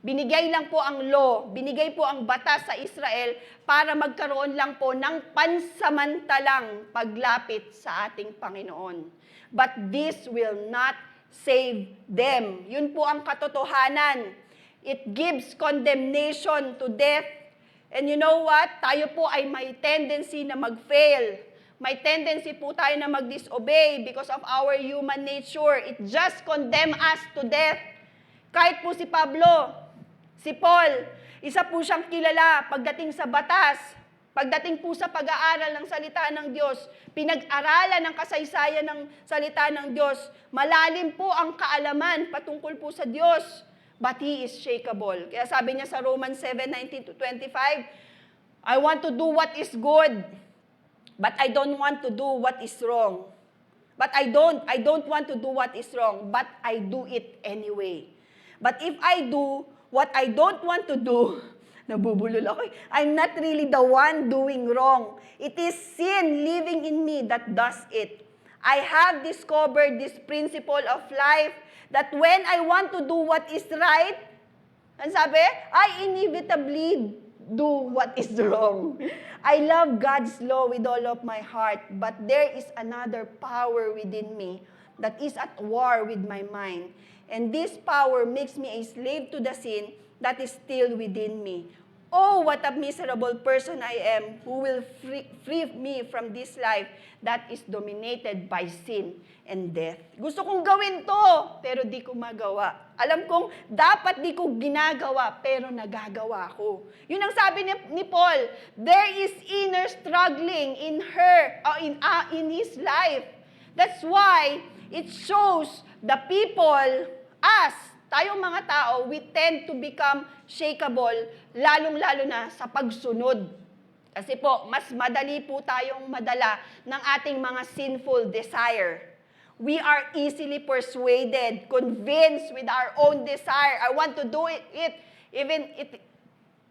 binigay lang po ang law, binigay po ang batas sa Israel para magkaroon lang po ng pansamantalang paglapit sa ating Panginoon. But this will not save them. Yun po ang katotohanan. It gives condemnation to death. And you know what? Tayo po ay may tendency na mag-fail. May tendency po tayo na mag-disobey because of our human nature. It just condemn us to death. Kahit po si Pablo, si Paul, isa po siyang kilala pagdating sa batas, pagdating po sa pag-aaral ng salita ng Diyos, pinag-aralan ng kasaysayan ng salita ng Diyos, malalim po ang kaalaman patungkol po sa Diyos, but he is shakable. Kaya sabi niya sa Romans 7:19-25, I want to do what is good, but I don't want to do what is wrong. But I don't want to do what is wrong, but I do it anyway. But if I do what I don't want to do, nabubulol ako, I'm not really the one doing wrong. It is sin living in me that does it. I have discovered this principle of life that when I want to do what is right, ang sabi, I inevitably do what is wrong. I love God's law with all of my heart, but there is another power within me that is at war with my mind. And this power makes me a slave to the sin that is still within me. Oh, what a miserable person I am who will free me from this life that is dominated by sin and death. Gusto kong gawin to, pero di ko magawa. Alam kong dapat di ko ginagawa, pero nagagawa ko. Yun ang sabi ni Paul, there is inner struggling in in his life. That's why it shows the people, us, tayong mga tao, we tend to become shakable, lalong-lalo na sa pagsunod. Kasi po, mas madali po tayong madala ng ating mga sinful desire. We are easily persuaded, convinced with our own desire. I want to do it even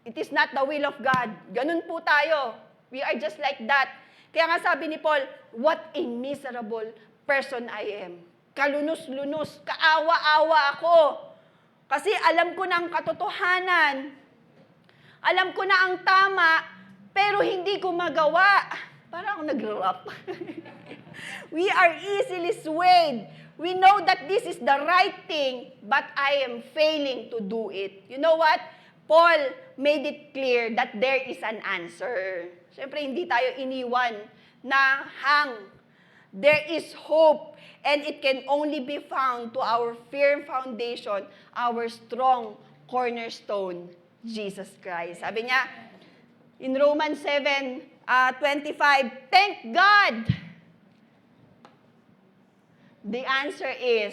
it is not the will of God. Ganun po tayo. We are just like that. Kaya nga sabi ni Paul, what a miserable person I am. Kalunos-lunos, kaawa-awa ako. Kasi alam ko na ang katotohanan. Alam ko na ang tama, pero hindi ko magawa. Parang ako nag-rap. We are easily swayed. We know that this is the right thing, but I am failing to do it. You know what? Paul made it clear that there is an answer. Siyempre, hindi tayo iniwan na hang. There is hope, and it can only be found to our firm foundation, our strong cornerstone, Jesus Christ. Sabi niya, in Romans 7:25, thank God. The answer is,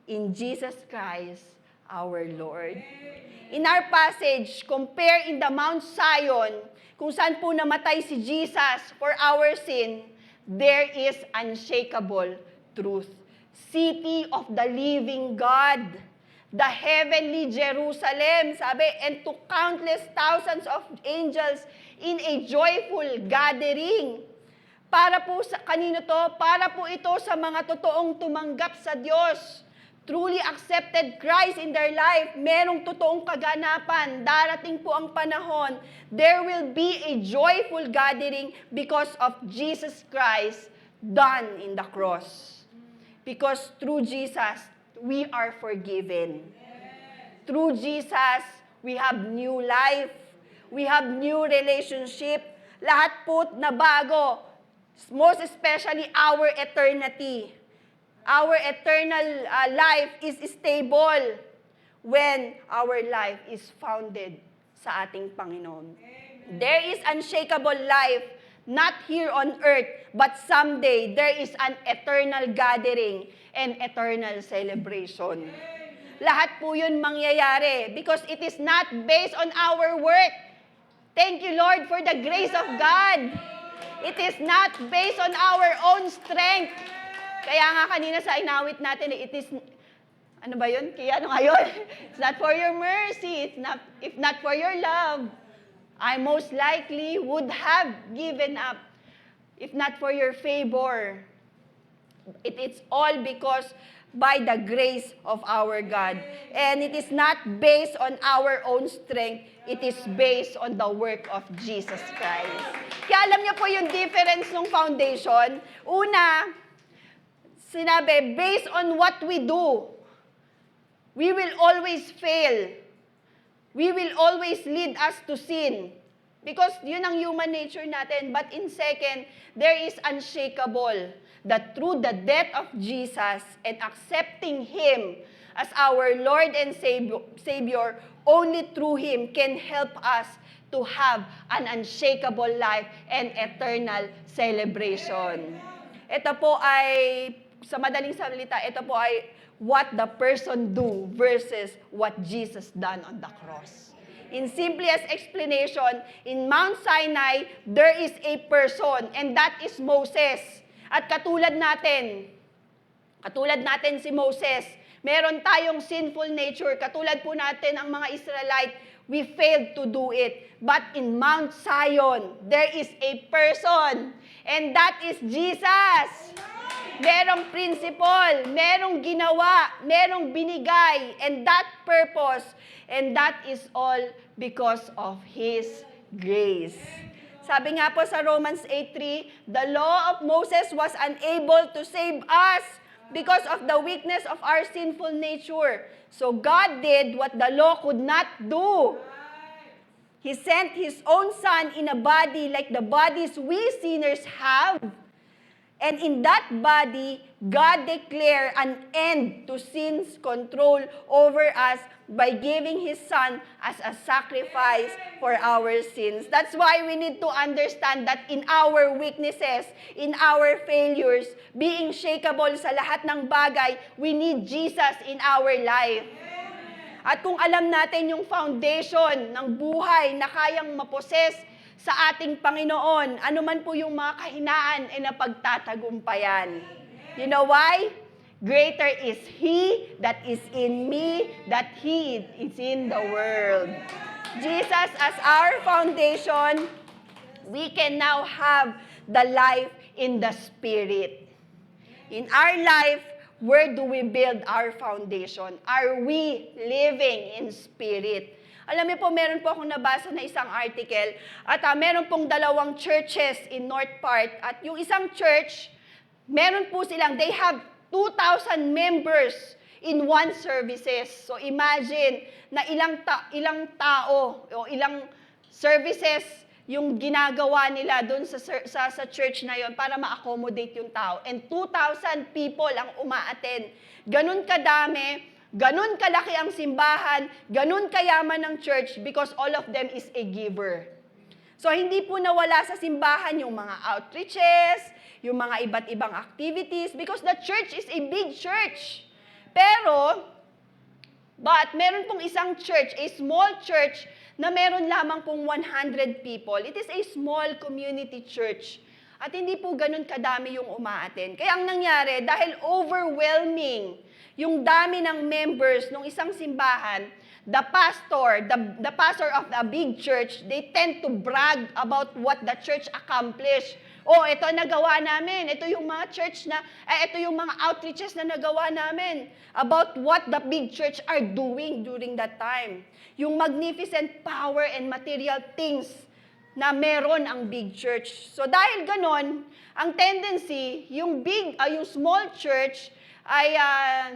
in Jesus Christ, our Lord. In our passage, compare in the Mount Zion, kung saan po namatay si Jesus for our sin, there is unshakable truth. City of the living God, the heavenly Jerusalem, sabi, and to countless thousands of angels in a joyful gathering. Para po sa kanino to? Para po ito sa mga totoong tumanggap sa Diyos. Truly accepted Christ in their life. Merong totoong kaganapan. Darating po ang panahon. There will be a joyful gathering because of Jesus Christ done in the cross. Because through Jesus, we are forgiven. Through Jesus, we have new life. We have new relationship. Lahat po na bago. Most especially our eternity. Our eternal life is stable when our life is founded sa ating Panginoon. There is unshakable life, not here on earth, but someday there is an eternal gathering and eternal celebration. Lahat po yun mangyayari because it is not based on our work. Thank you, Lord, for the grace of God. It is not based on our own strength. Kaya nga kanina sa inawit natin, it is, ano ba yun? Kaya ano nga yun? It's not for your mercy. It's not, if not for your love, I most likely would have given up. If not for your favor. It's all because by the grace of our God. And it is not based on our own strength. It is based on the work of Jesus Christ. Kaya alam niyo po yung difference ng foundation. Una, sinabi, based on what we do, we will always fail. We will always lead us to sin. Because yun ang human nature natin. But in second, there is unshakable that through the death of Jesus and accepting Him as our Lord and Savior, only through Him can help us to have an unshakable life and eternal celebration. Ito po ay, sa madaling salita, ito po ay what the person do versus what Jesus done on the cross. In simplest explanation, in Mount Sinai, there is a person, and that is Moses. At katulad natin si Moses, meron tayong sinful nature, katulad po natin ang mga Israelite, we failed to do it. But in Mount Zion, there is a person, and that is Jesus. Merong principle, merong ginawa, merong binigay, and that purpose, and that is all because of His grace. Sabi nga po sa Romans 8:3, the law of Moses was unable to save us because of the weakness of our sinful nature. So God did what the law could not do. He sent His own Son in a body like the bodies we sinners have. And in that body, God declared an end to sin's control over us by giving His Son as a sacrifice for our sins. That's why we need to understand that in our weaknesses, in our failures, being shakeable sa lahat ng bagay, we need Jesus in our life. At kung alam natin yung foundation ng buhay na kayang maposes sa ating Panginoon, ano man po yung mga kahinaan ay napagtatagumpayan. You know why? Greater is He that is in me that He is in the world. Jesus as our foundation, we can now have the life in the Spirit. In our life, where do we build our foundation? Are we living in Spirit? Alam niyo po, meron po akong nabasa na isang article at meron pong dalawang churches in North Part at yung isang church, meron po silang, they have 2,000 members in one services. So imagine na ilang tao o ilang services yung ginagawa nila doon sa church na yon para ma-accommodate yung tao. And 2,000 people ang umaattend. Ganun kadami, ganun kalaki ang simbahan, ganun kayaman ng church because all of them is a giver. So hindi po nawala sa simbahan yung mga outreaches, yung mga iba't ibang activities because the church is a big church. But meron pong isang church, a small church, na meron lamang pong 100 people. It is a small community church. At hindi po ganun kadami yung umaattend. Kaya ang nangyari, dahil overwhelming yung dami ng members ng isang simbahan, the pastor of the big church, they tend to brag about what the church accomplished oh, ito nagawa namin, ito yung mga church na, ito yung mga outreaches na nagawa namin about what the big church are doing during that time. Yung magnificent power and material things na meron ang big church. So dahil ganon, ang tendency, yung small church ay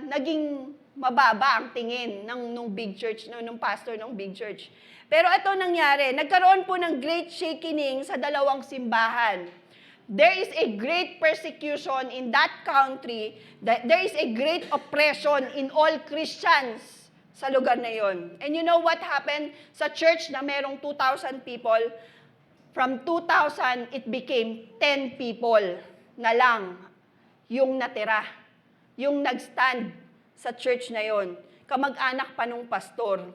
naging mababa ang tingin ng big church, ng pastor ng big church. Pero ito nangyari, nagkaroon po ng great shaking sa dalawang simbahan. There is a great persecution in that country, there is a great oppression in all Christians sa lugar na yon. And you know what happened sa church na merong 2,000 people? From 2,000, it became 10 people na lang yung natira, yung nagstand sa church na yon. Kamag-anak pa nung pastor.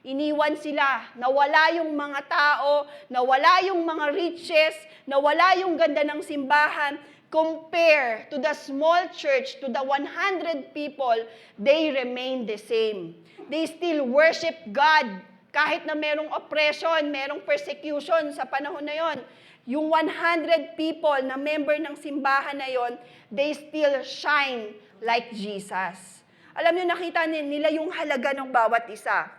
Iniwan sila, nawala yung mga tao, nawala yung mga riches, nawala yung ganda ng simbahan. Compare to the small church, to the 100 people, they remain the same. They still worship God. Kahit na merong oppression, merong persecution sa panahon na yon, yung 100 people na member ng simbahan na yon, they still shine like Jesus. Alam niyo, nakita nila yung halaga ng bawat isa.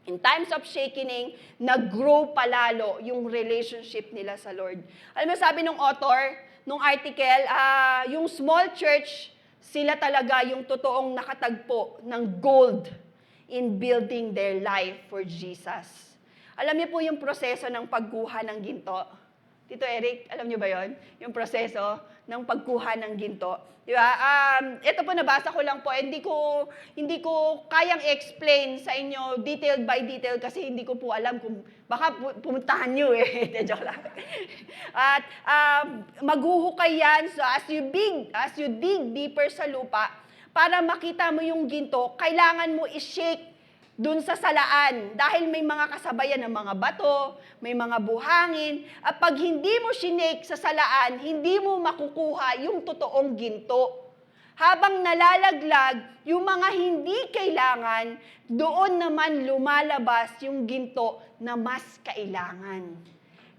In times of shaking, nag-grow palalo yung relationship nila sa Lord. Alam mo, sabi ng author, nung article, yung small church, sila talaga yung totoong nakatagpo ng gold in building their life for Jesus. Alam niyo po yung proseso ng pagkuha ng ginto? Tito Eric, alam niyo ba yon? Yung proseso ng pagkuha ng ginto. Di ba? Ito po, nabasa ko lang po. Hindi ko kayang explain sa inyo detail by detail kasi hindi ko po alam kung baka pumuntahan niyo eh. Joke lang. At maghuhukay yan. So as you dig deeper sa lupa, para makita mo yung ginto, kailangan mo i-shake dun sa salaan. Dahil may mga kasabayan ng mga bato, may mga buhangin. At pag hindi mo sinake sa salaan, hindi mo makukuha yung totoong ginto. Habang nalalaglag, yung mga hindi kailangan, doon naman lumalabas yung ginto na mas kailangan.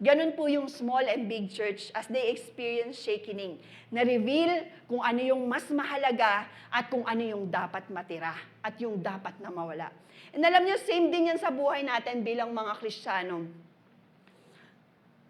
Ganun po yung small and big church as they experience shaking. Na-reveal kung ano yung mas mahalaga at kung ano yung dapat matira at yung dapat na mawala. And alam nyo, same din yan sa buhay natin bilang mga Kristiyano.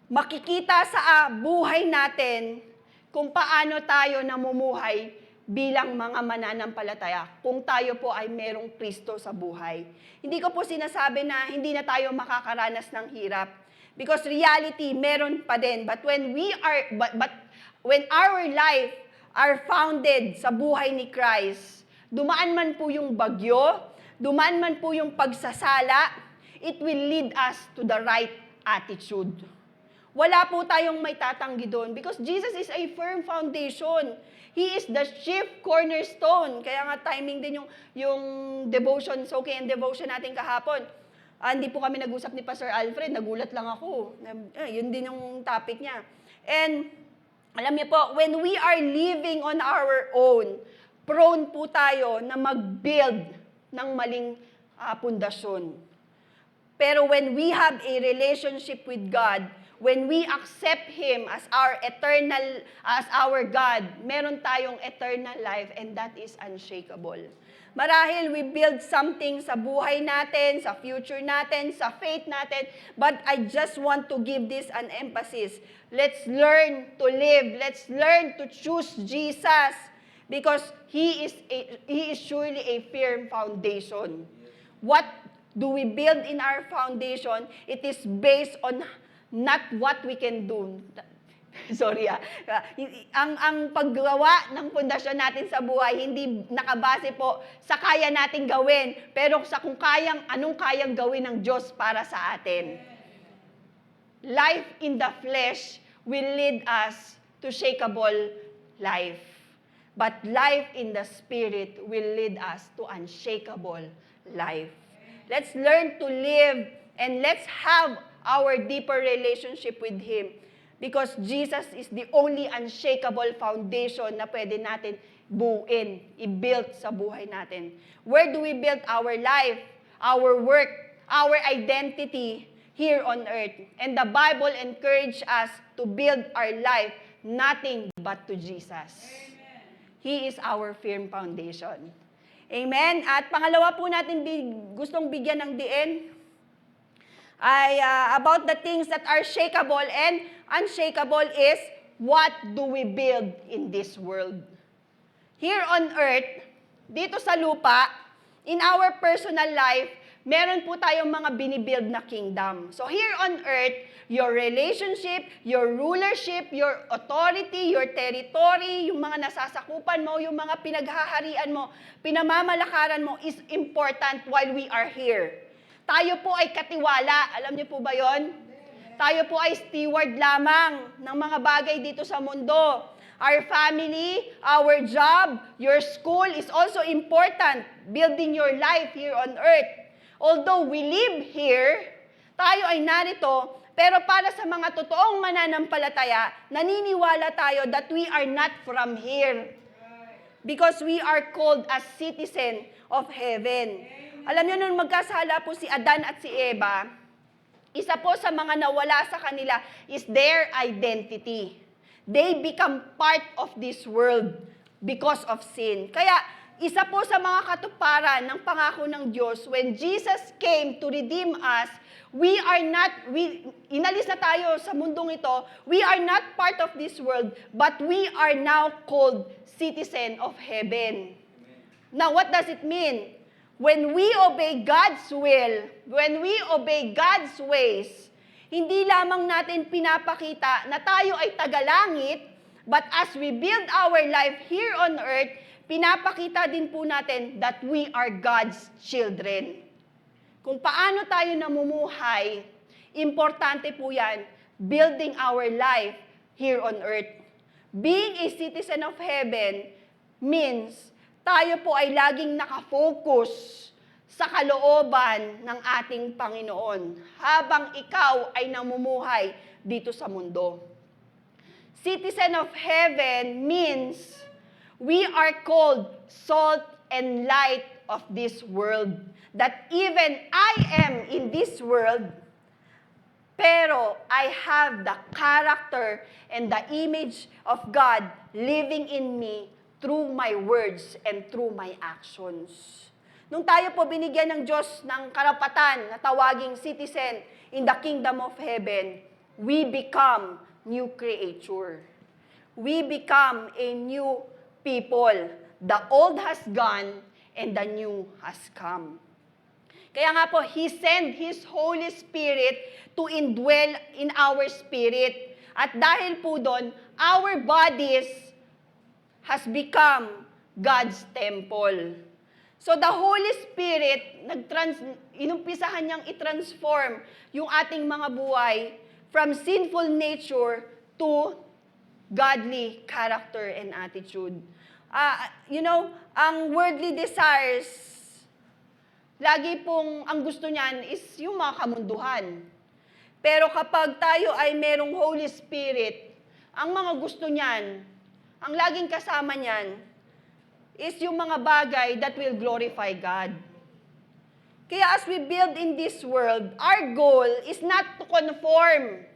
Makikita sa buhay natin kung paano tayo namumuhay bilang mga mananampalataya kung tayo po ay merong Kristo sa buhay. Hindi ko po sinasabi na hindi na tayo makakaranas ng hirap. Because reality, meron pa din. But when when our life are founded sa buhay ni Christ, dumaan man po yung bagyo, dumaan man po yung pagsasala, it will lead us to the right attitude. Wala po tayong may tatanggi doon because Jesus is a firm foundation. He is the chief cornerstone. Kaya nga timing din yung devotion, okay, and devotion natin kahapon. Hindi po kami nag-usap ni Pastor Alfred, nagulat lang ako. Yun din yung topic niya. And alam niyo po, when we are living on our own, prone po tayo na mag-build ng maling pundasyon. Pero when we have a relationship with God, when we accept Him as our God, meron tayong eternal life and that is unshakable. Marahil we build something sa buhay natin, sa future natin, sa faith natin, but I just want to give this an emphasis. Let's learn to live. Let's learn to choose Jesus because He is surely a firm foundation. What do we build in our foundation? It is based on not what we can do. Sorry ang paggawa ng pundasyon natin sa buhay, hindi nakabase po sa kaya nating gawin, pero sa anong kayang gawin ng Diyos para sa atin. Life in the flesh will lead us to shakeable life. But life in the Spirit will lead us to unshakable life. Let's learn to live and let's have our deeper relationship with Him. Because Jesus is the only unshakable foundation na pwede natin buuin, i-build sa buhay natin. Where do we build our life, our work, our identity here on earth? And the Bible encourages us to build our life nothing but to Jesus. He is our firm foundation. Amen? At pangalawa po natin gustong bigyan ng diin ay about the things that are shakeable and unshakable is what do we build in this world? Here on earth, dito sa lupa, in our personal life, meron po tayong mga binibuild na kingdom. So here on earth, your relationship, your rulership, your authority, your territory, yung mga nasasakupan mo, yung mga pinaghaharian mo, pinamamalakaran mo is important while we are here. Tayo po ay katiwala. Alam niyo po ba yon? Tayo po ay steward lamang ng mga bagay dito sa mundo. Our family, our job, your school is also important. Building your life here on earth. Although we live here, tayo ay narito, pero para sa mga totoong mananampalataya, naniniwala tayo that we are not from here. Because we are called as citizen of heaven. Alam niyo, nung magkasala po si Adan at si Eva, isa po sa mga nawala sa kanila is their identity. They become part of this world because of sin. Kaya, isa po sa mga katuparan ng pangako ng Diyos, when Jesus came to redeem us, inalis na tayo sa mundong ito, we are not part of this world, but we are now called citizen of heaven. Now, what does it mean? When we obey God's will, when we obey God's ways, hindi lamang natin pinapakita na tayo ay tagalangit, but as we build our life here on earth, pinapakita din po natin that we are God's children. Kung paano tayo namumuhay, importante po yan, building our life here on earth. Being a citizen of heaven means tayo po ay laging nakafocus sa kalooban ng ating Panginoon habang ikaw ay namumuhay dito sa mundo. Citizen of heaven means we are called salt and light of this world. That even I am in this world, pero I have the character and the image of God living in me through my words and through my actions. Nung tayo po binigyan ng Diyos ng karapatan na tawaging citizen in the kingdom of heaven, we become new creature. We become a new people. The old has gone and the new has come. Kaya nga po, He sent His Holy Spirit to indwell in our spirit. At dahil po doon, our bodies has become God's temple. So the Holy Spirit, inumpisahan niyang i-transform yung ating mga buhay from sinful nature to godly character and attitude. Ang worldly desires, lagi pong ang gusto niyan is yung mga kamunduhan. Pero kapag tayo ay merong Holy Spirit, ang mga gusto niyan, ang laging kasama niyan, is yung mga bagay that will glorify God. Kaya as we build in this world, our goal is not to conform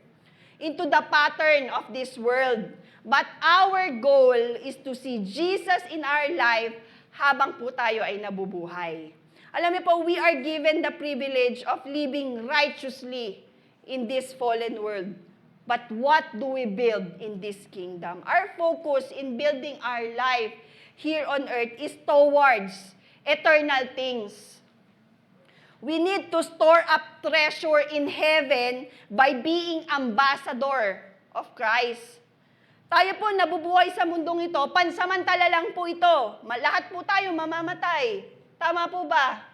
into the pattern of this world, but our goal is to see Jesus in our life habang po tayo ay nabubuhay. Alam niyo po, we are given the privilege of living righteously in this fallen world. But what do we build in this kingdom? Our focus in building our life here on earth is towards eternal things. We need to store up treasure in heaven by being ambassador of Christ. Tayo po nabubuhay sa mundong ito, pansamantala lang po ito. Lahat po tayo mamamatay. Tama po ba?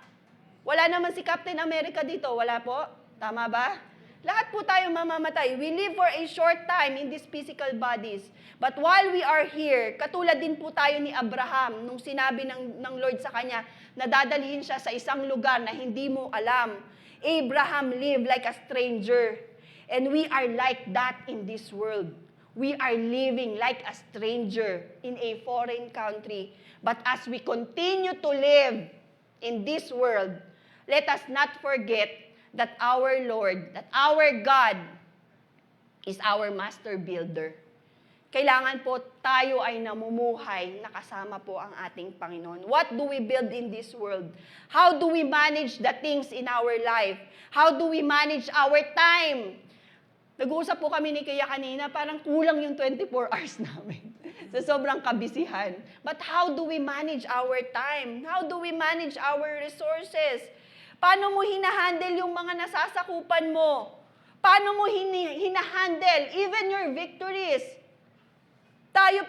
Wala naman si Captain America dito, wala po? Tama ba? Lahat po tayo mamamatay. We live for a short time in these physical bodies. But while we are here, katulad din po tayo ni Abraham, nung sinabi ng Lord sa kanya, na dadalhin siya sa isang lugar na hindi mo alam. Abraham lived like a stranger. And we are like that in this world. We are living like a stranger in a foreign country. But as we continue to live in this world, let us not forget that our Lord, that our God is our master builder. kailangan po tayo ay namumuhay na kasama po ang ating Panginoon. What do we build in this world? How do we manage the things in our life? How do we manage our time? Nag-uusap po kami ni Kuya kanina, parang kulang yung 24 hours namin sa sobrang kabisihan. But how do we manage our time? How do we manage our resources? Paano mo hinahandle yung mga nasasakupan mo? Paano mo hinahandle even your victories? Tayo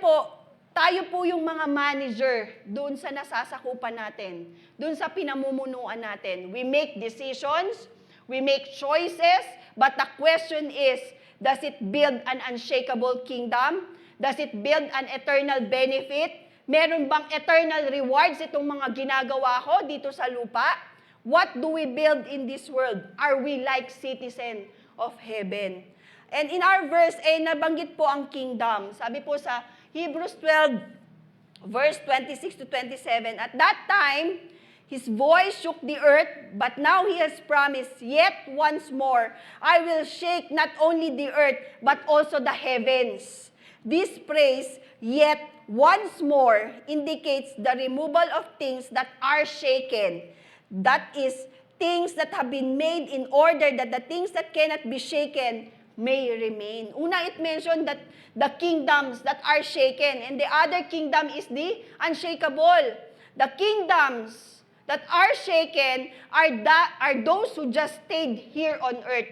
po yung mga manager doon sa nasasakupan natin, doon sa pinamumunuan natin. We make decisions, we make choices, but the question is, does it build an unshakable kingdom? Does it build an eternal benefit? Meron bang eternal rewards itong mga ginagawa ko dito sa lupa? What do we build in this world? Are we like citizen of heaven? And in our verse, nabanggit po ang kingdom. Sabi po sa Hebrews 12, verse 26 to 27, at that time, his voice shook the earth, but now he has promised, yet once more, I will shake not only the earth, but also the heavens. This phrase, yet once more, indicates the removal of things that are shaken. That is, things that have been made in order that the things that cannot be shaken may remain. Una, it mentioned that the kingdoms that are shaken, and the other kingdom is the unshakable. The kingdoms that are shaken are those who just stayed here on earth.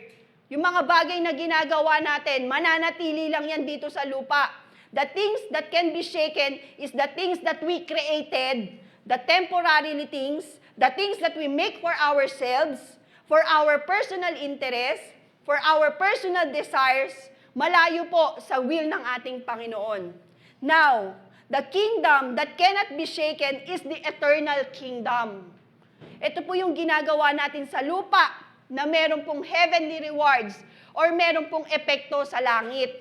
Yung mga bagay na ginagawa natin, mananatili lang yan dito sa lupa. The things that can be shaken is the things that we created, the temporary things, the things that we make for ourselves, for our personal interest, for our personal desires, malayo po sa will ng ating Panginoon. Now, the kingdom that cannot be shaken is the eternal kingdom. Ito po yung ginagawa natin sa lupa na meron pong heavenly rewards or meron pong epekto sa langit.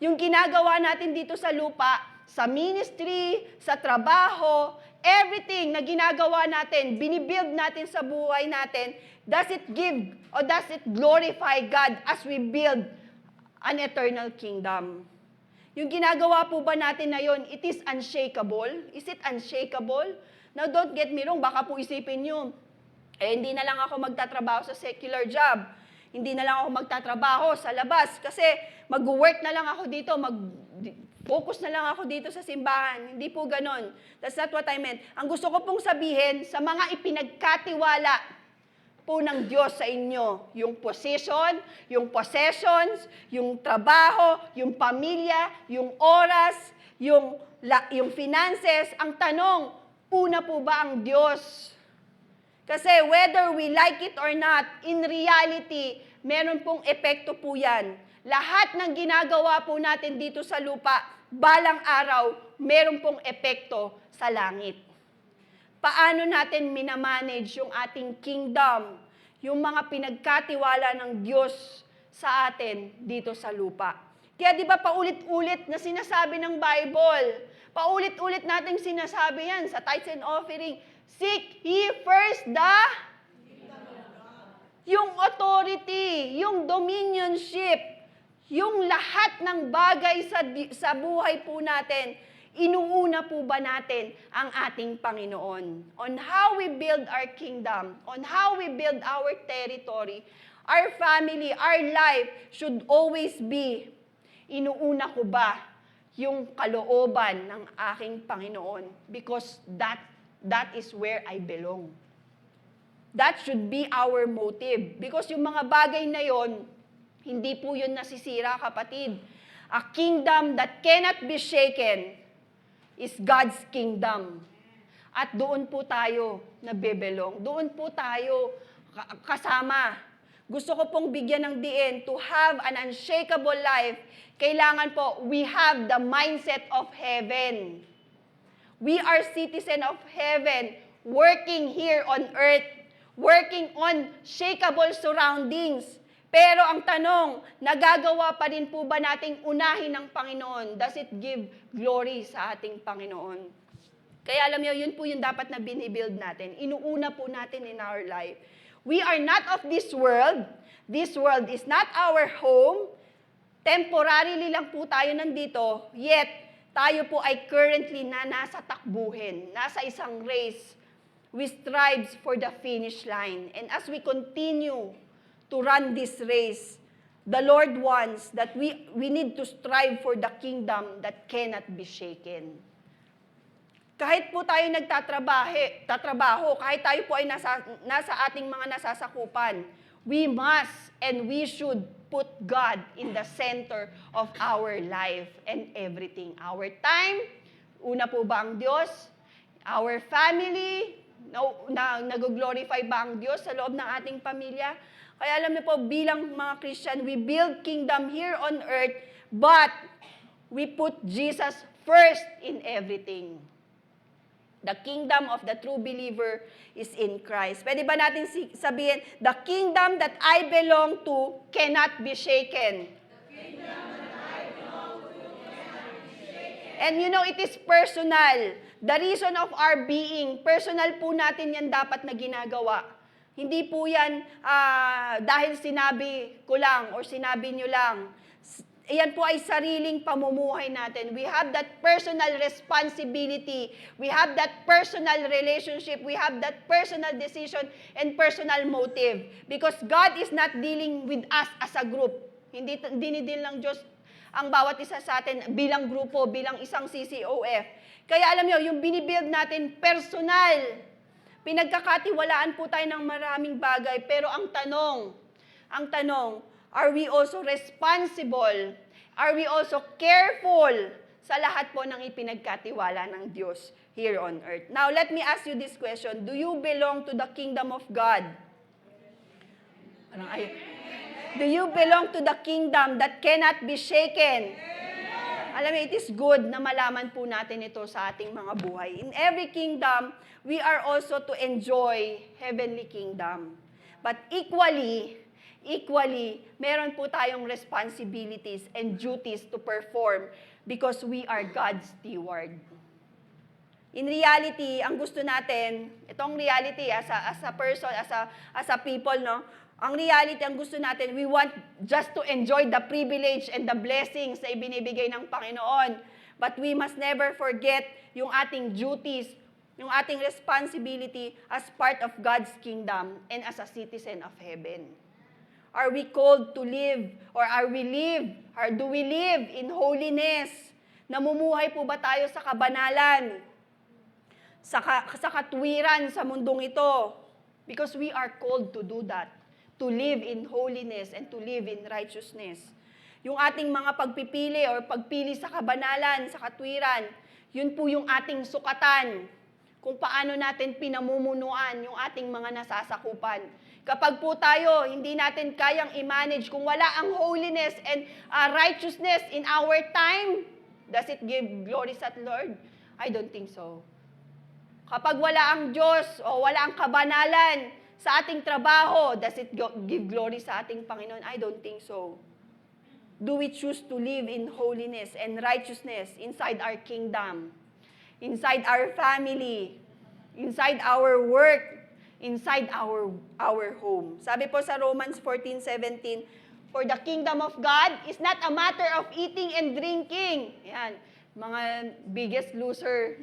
Yung ginagawa natin dito sa lupa, sa ministry, sa trabaho, everything na ginagawa natin, binibuild natin sa buhay natin, does it give or does it glorify God as we build an eternal kingdom? Yung ginagawa po ba natin na yon, it is unshakable? Is it unshakable? Now, don't get me wrong, baka po isipin nyo, hindi na lang ako magtatrabaho sa secular job. Hindi na lang ako magtatrabaho sa labas kasi mag-work na lang ako dito, focus na lang ako dito sa simbahan. Hindi po ganon. That's not what I meant. Ang gusto ko pong sabihin, sa mga ipinagkatiwala po ng Diyos sa inyo, yung position, yung possessions, yung trabaho, yung pamilya, yung oras, yung finances, ang tanong, una po ba ang Diyos? Kasi whether we like it or not, in reality, meron pong epekto po yan. Lahat ng ginagawa po natin dito sa lupa, balang araw, meron pong epekto sa langit. Paano natin minamanage yung ating kingdom, yung mga pinagkatiwala ng Diyos sa atin dito sa lupa? Kaya di ba paulit-ulit na sinasabi ng Bible, paulit-ulit nating sinasabi yan sa tithes and offering, seek ye first yung authority, yung dominionship, yung lahat ng bagay sa buhay po natin, inuuna po ba natin ang ating Panginoon? On how we build our kingdom, on how we build our territory, our family, our life should always be, inuuna ko ba yung kalooban ng aking Panginoon? Because that is where I belong. That should be our motive. Because yung mga bagay na yon, hindi po yun nasisira, kapatid. A kingdom that cannot be shaken is God's kingdom. At doon po tayo nabebelong. Doon po tayo kasama. Gusto ko pong bigyan ng diin, to have an unshakable life, kailangan po, we have the mindset of heaven. We are citizen of heaven, working here on earth, working on shakeable surroundings. Pero ang tanong, nagagawa pa rin po ba nating unahin ng Panginoon? Does it give glory sa ating Panginoon? Kaya alam niyo, yun po yung dapat na binibuild natin. Inuuna po natin in our life. We are not of this world. This world is not our home. temporarily lang po tayo nandito, yet tayo po ay currently na nasa takbuhin, nasa isang race. We strive for the finish line. And as we continue to run this race, the Lord wants that we need to strive for the kingdom that cannot be shaken. Kahit po tayo tatrabaho, kahit tayo po ay nasa ating mga nasasakupan, we must and we should put God in the center of our life and everything. Our time, una po ba ang Diyos? Our family, nag-glorify ba ang Diyos sa loob ng ating pamilya? Kaya alam niyo po, bilang mga Christian, we build kingdom here on earth, but we put Jesus first in everything. The kingdom of the true believer is in Christ. Pwede ba natin sabihin, the kingdom that I belong to cannot be shaken. And you know, it is personal. The reason of our being, personal po natin yan dapat na ginagawa. Hindi po yan dahil sinabi ko lang or sinabi nyo lang. Yan po ay sariling pamumuhay natin. We have that personal responsibility. We have that personal relationship. We have that personal decision and personal motive. Because God is not dealing with us as a group. Hindi dinidil ng Diyos ang bawat isa sa atin bilang grupo, bilang isang CCOF. Kaya alam nyo, yung binibuild natin personal. Pinagkakatiwalaan po tayo ng maraming bagay. Pero ang tanong, are we also responsible? Are we also careful sa lahat po ng ipinagkatiwala ng Diyos here on earth? Now, let me ask you this question. Do you belong to the kingdom of God? Do you belong to the kingdom that cannot be shaken? Alam mo, it is good na malaman po natin ito sa ating mga buhay. In every kingdom, we are also to enjoy heavenly kingdom. But equally, meron po tayong responsibilities and duties to perform because we are God's steward. In reality, ang gusto natin, itong reality as a person, as a people, no? Ang reality, ang gusto natin, we want just to enjoy the privilege and the blessings na ibinibigay ng Panginoon. But we must never forget yung ating duties, yung ating responsibility as part of God's kingdom and as a citizen of heaven. Are we called to live? Or do we live in holiness? Namumuhay po ba tayo sa kabanalan? Sa katwiran sa mundong ito? Because we are called to do that. To live in holiness and to live in righteousness. Yung ating mga pagpipili or pagpili sa kabanalan, sa katwiran, yun po yung ating sukatan. Kung paano natin pinamumunuan yung ating mga nasasakupan. Kapag po tayo, hindi natin kayang i-manage, kung wala ang holiness and righteousness in our time, does it give glory sa Lord? I don't think so. Kapag wala ang Diyos o wala ang kabanalan sa ating trabaho, does it give glory sa ating Panginoon? I don't think so. Do we choose to live in holiness and righteousness inside our kingdom, inside our family, inside our work, inside our home? Sabi po sa Romans 14:17, for the kingdom of God is not a matter of eating and drinking. Yan, mga biggest loser.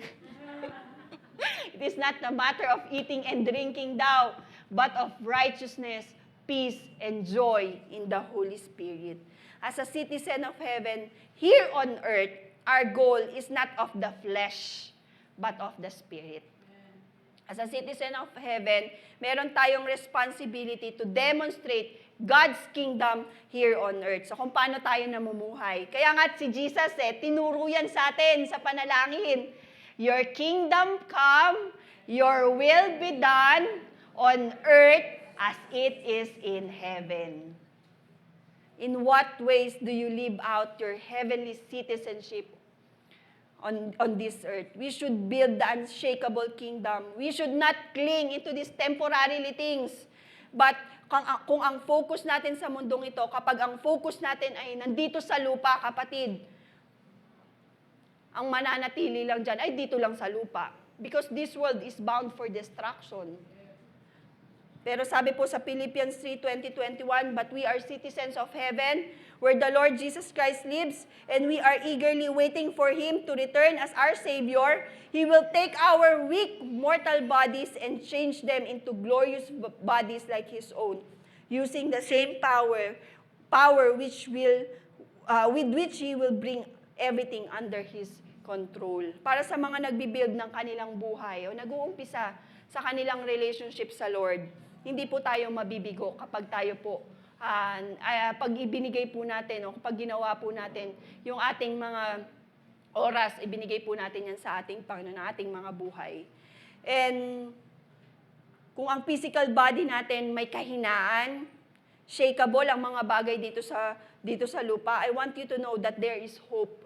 It is not a matter of eating and drinking daw, but of righteousness, peace, and joy in the Holy Spirit. As a citizen of heaven, here on earth, our goal is not of the flesh, but of the Spirit. As a citizen of heaven, meron tayong responsibility to demonstrate God's kingdom here on earth. So kung paano tayo namumuhay. Kaya nga si Jesus tinuro yan sa atin sa panalangin. Your kingdom come, your will be done on earth as it is in heaven. In what ways do you live out your heavenly citizenship on this earth? We should build the unshakable kingdom. We should not cling into these temporary things. But kung ang focus natin sa mundong ito, kapag ang focus natin ay nandito sa lupa, kapatid, ang mananatili lang dyan ay dito lang sa lupa. Because this world is bound for destruction. Pero sabi po sa Philippians 3:20-21, but we are citizens of heaven, where the Lord Jesus Christ lives, and we are eagerly waiting for Him to return as our Savior. He will take our weak mortal bodies and change them into glorious bodies like His own, using the same power which will, with which He will bring everything under His control. Para sa mga nagbibuild ng kanilang buhay o nag-uumpisa sa kanilang relationship sa Lord, hindi po tayo mabibigo kapag tayo po, pag ibinigay po natin o kapag ginawa po natin yung ating mga oras, ibinigay po natin yan sa ating Panginoon, ating mga buhay. And kung ang physical body natin may kahinaan, shakeable ang mga bagay dito sa lupa, I want you to know that there is hope.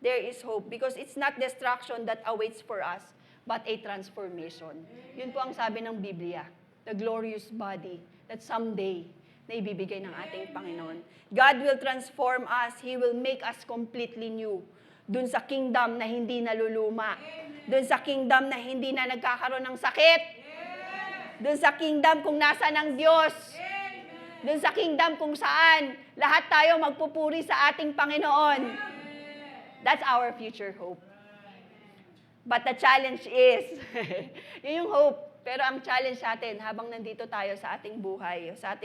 There is hope because it's not destruction that awaits for us, but a transformation. Yun po ang sabi ng Biblia, the glorious body that someday na ibibigay ng ating Panginoon. God will transform us. He will make us completely new. Dun sa kingdom na hindi naluluma. Dun sa kingdom na hindi na nagkakaroon ng sakit. Dun sa kingdom kung nasa ng Diyos. Dun sa kingdom kung saan lahat tayo magpupuri sa ating Panginoon. That's our future hope. But the challenge is, yun yung hope. Pero ang challenge sa atin, habang nandito tayo sa ating buhay, sa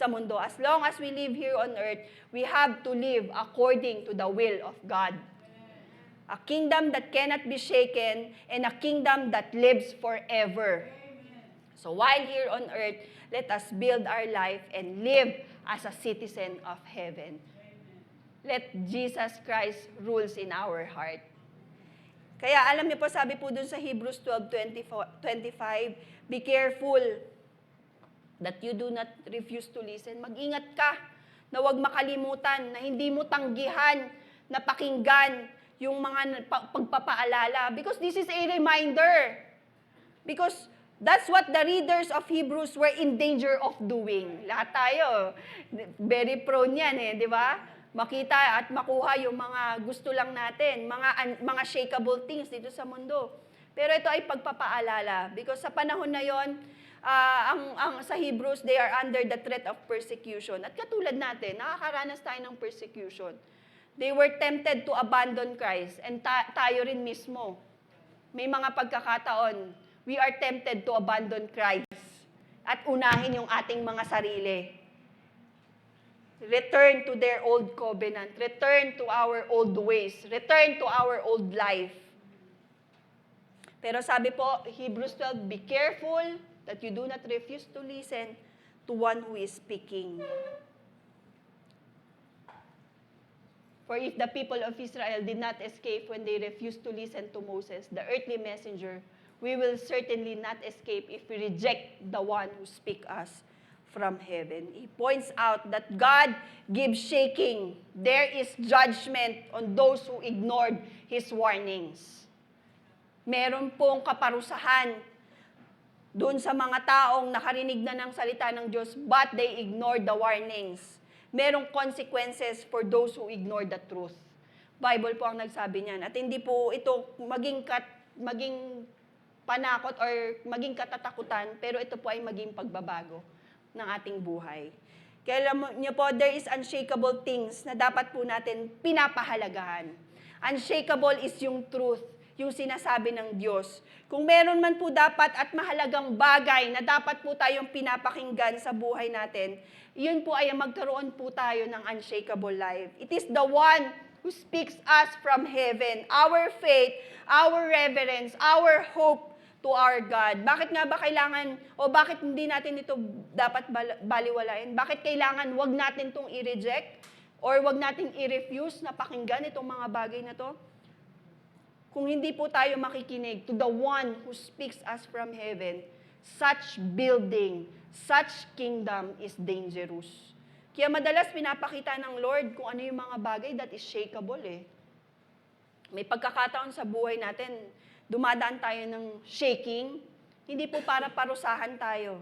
mundo, as long as we live here on earth, we have to live according to the will of God. A kingdom that cannot be shaken, and a kingdom that lives forever. So while here on earth, let us build our life and live as a citizen of heaven. Let Jesus Christ rules in our heart. Kaya alam niyo po, sabi po dun sa Hebrews 12:25, be careful that you do not refuse to listen. Mag-ingat ka na huwag makalimutan, na hindi mo tanggihan, na pakinggan yung mga pagpapaalala. Because this is a reminder. Because that's what the readers of Hebrews were in danger of doing. Lahat tayo, very prone yan di ba? Makita at makuha yung mga gusto lang natin, mga shakeable things dito sa mundo. Pero ito ay pagpapaalala because sa panahon na yon, sa Hebrews, they are under the threat of persecution. At katulad natin, nakakaranas tayo ng persecution. They were tempted to abandon Christ and tayo rin mismo. May mga pagkakataon, we are tempted to abandon Christ at unahin yung ating mga sarili. Return to their old covenant. Return to our old ways. Return to our old life. Pero sabi po, Hebrews 12, be careful that you do not refuse to listen to one who is speaking. For if the people of Israel did not escape when they refused to listen to Moses, the earthly messenger, we will certainly not escape if we reject the one who speaks us from heaven. He points out that God gives shaking. There is judgment on those who ignored His warnings. Meron pong kaparusahan doon sa mga taong nakarinig na ng salita ng Diyos, but they ignored the warnings. Merong consequences for those who ignore the truth. Bible po ang nagsabi niyan. At hindi po ito maging panakot or maging katatakutan, pero ito po ay maging pagbabago ng ating buhay. Kaya alam niyo po, there is unshakable things na dapat po natin pinapahalagahan. Unshakable is yung truth, yung sinasabi ng Diyos. Kung meron man po dapat at mahalagang bagay na dapat po tayong pinapakinggan sa buhay natin, yun po ay magkaroon po tayo ng unshakable life. It is the one who speaks us from heaven. Our faith, our reverence, our hope to our God. Bakit nga ba kailangan, o bakit hindi natin ito dapat baliwalain? Bakit kailangan wag natin itong i-reject or wag natin i-refuse na pakinggan itong mga bagay na to? Kung hindi po tayo makikinig to the one who speaks us from heaven, such building, such kingdom is dangerous. Kaya madalas pinapakita ng Lord kung ano yung mga bagay that is shakeable May pagkakataon sa buhay natin, dumadaan tayo ng shaking, hindi po para parusahan tayo,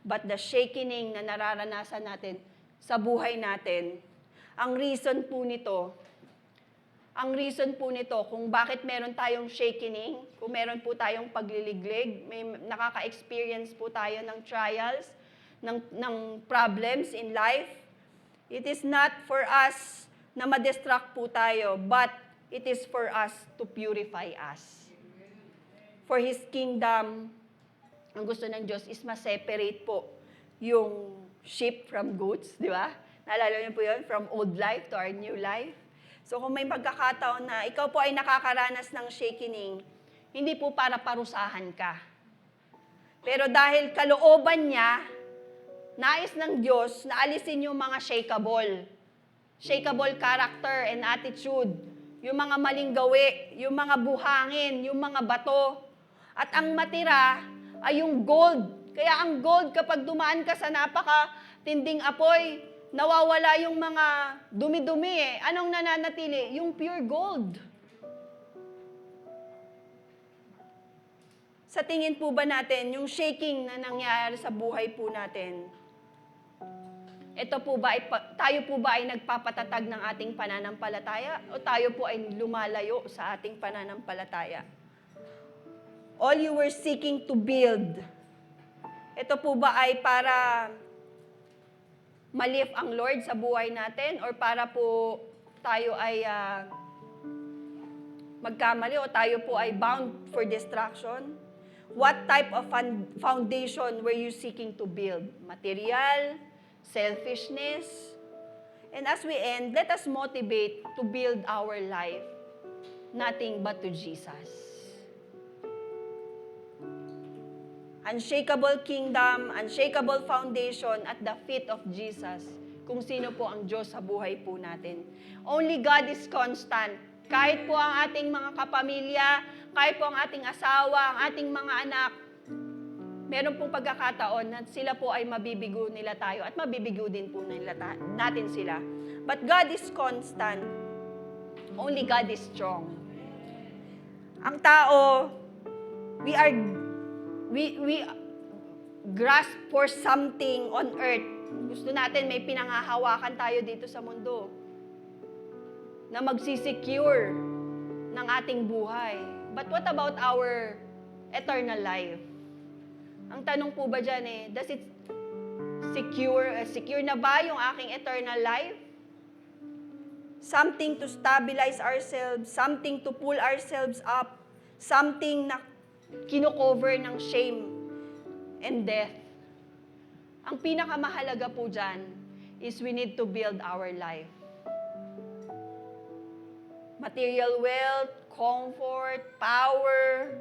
but the shaking na nararanasan natin sa buhay natin. Ang reason po nito kung bakit meron tayong shaking, kung meron po tayong pagliliglig, may nakaka-experience po tayo ng trials, ng problems in life, it is not for us na ma-distract po tayo, but it is for us to purify us. For His kingdom, ang gusto ng Diyos is ma-separate po yung sheep from goats, di ba? Naalala niyo po yun? From old life to our new life. So kung may pagkakataon na ikaw po ay nakakaranas ng shakening, hindi po para parusahan ka. Pero dahil kalooban niya, nais ng Diyos na alisin yung mga shakeable character and attitude, yung mga maling gawi, yung mga buhangin, yung mga bato. At ang matira ay yung gold. Kaya ang gold, kapag dumaan ka sa napaka-tinding apoy, nawawala yung mga dumi-dumi eh. Anong nananatili? Yung pure gold. Sa tingin po ba natin, yung shaking na nangyayari sa buhay po natin, ito po ba, tayo po ba ay nagpapatatag ng ating pananampalataya o tayo po ay lumalayo sa ating pananampalataya? All you were seeking to build, ito po ba ay para ma-lift ang Lord sa buhay natin or para po tayo ay magkamali o tayo po ay bound for destruction? What type of foundation were you seeking to build? Material? Selfishness? And as we end, let us motivate to build our life nothing but to Jesus. Unshakable kingdom, unshakable foundation at the feet of Jesus. Kung sino po ang Diyos sa buhay po natin. Only God is constant. Kahit po ang ating mga kapamilya, kahit po ang ating asawa, ang ating mga anak, meron pong pagkakataon na sila po ay mabibigo nila tayo at mabibigo din po natin sila. But God is constant. Only God is strong. Ang tao, we grasp for something on earth. Gusto natin may pinanghahawakan tayo dito sa mundo na magsisecure ng ating buhay. But what about our eternal life? Ang tanong po ba dyan does it secure na ba yung aking eternal life? Something to stabilize ourselves, something to pull ourselves up, something na kino-cover ng shame and death. Ang pinakamahalaga po dyan is we need to build our life. Material wealth, comfort, power,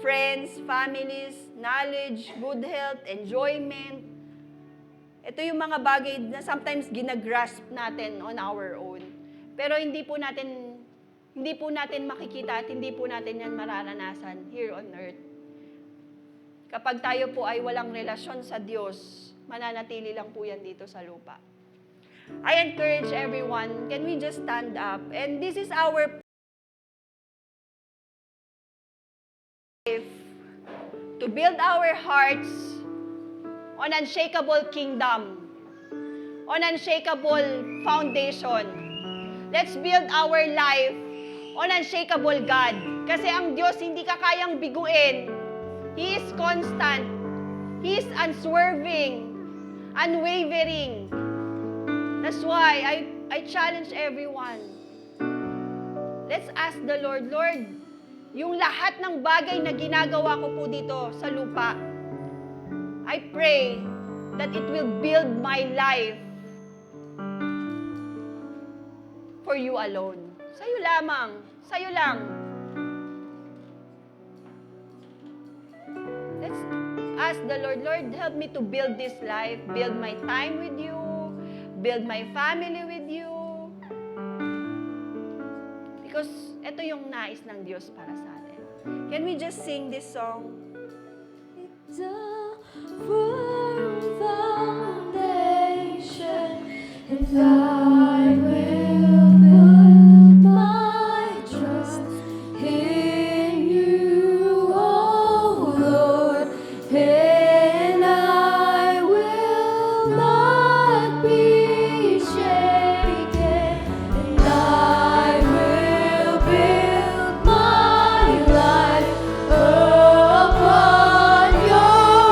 friends, families, knowledge, good health, enjoyment. Ito yung mga bagay na sometimes ginagrasp natin on our own. Pero hindi po natin makikita at hindi po natin yan mararanasan here on earth. Kapag tayo po ay walang relasyon sa Diyos, mananatili lang po yan dito sa lupa. I encourage everyone, can we just stand up? And this is our life to build our hearts on unshakable kingdom, on unshakable foundation. Let's build our life on unshakable God. Kasi ang Diyos hindi ka kayang biguin. He is constant. He is unswerving, unwavering. That's why I challenge everyone. Let's ask the Lord, Lord, yung lahat ng bagay na ginagawa ko po dito sa lupa, I pray that it will build my life for you alone. Sa'yo lamang. Sa'yo lang. Let's ask the Lord, Lord, help me to build this life, build my time with you, build my family with you. Because ito yung nais ng Diyos para sa atin. Can we just sing this song? It's a firm foundation, and I will build my trust in you, oh Lord, and I will not be shaken, and I will build my life upon your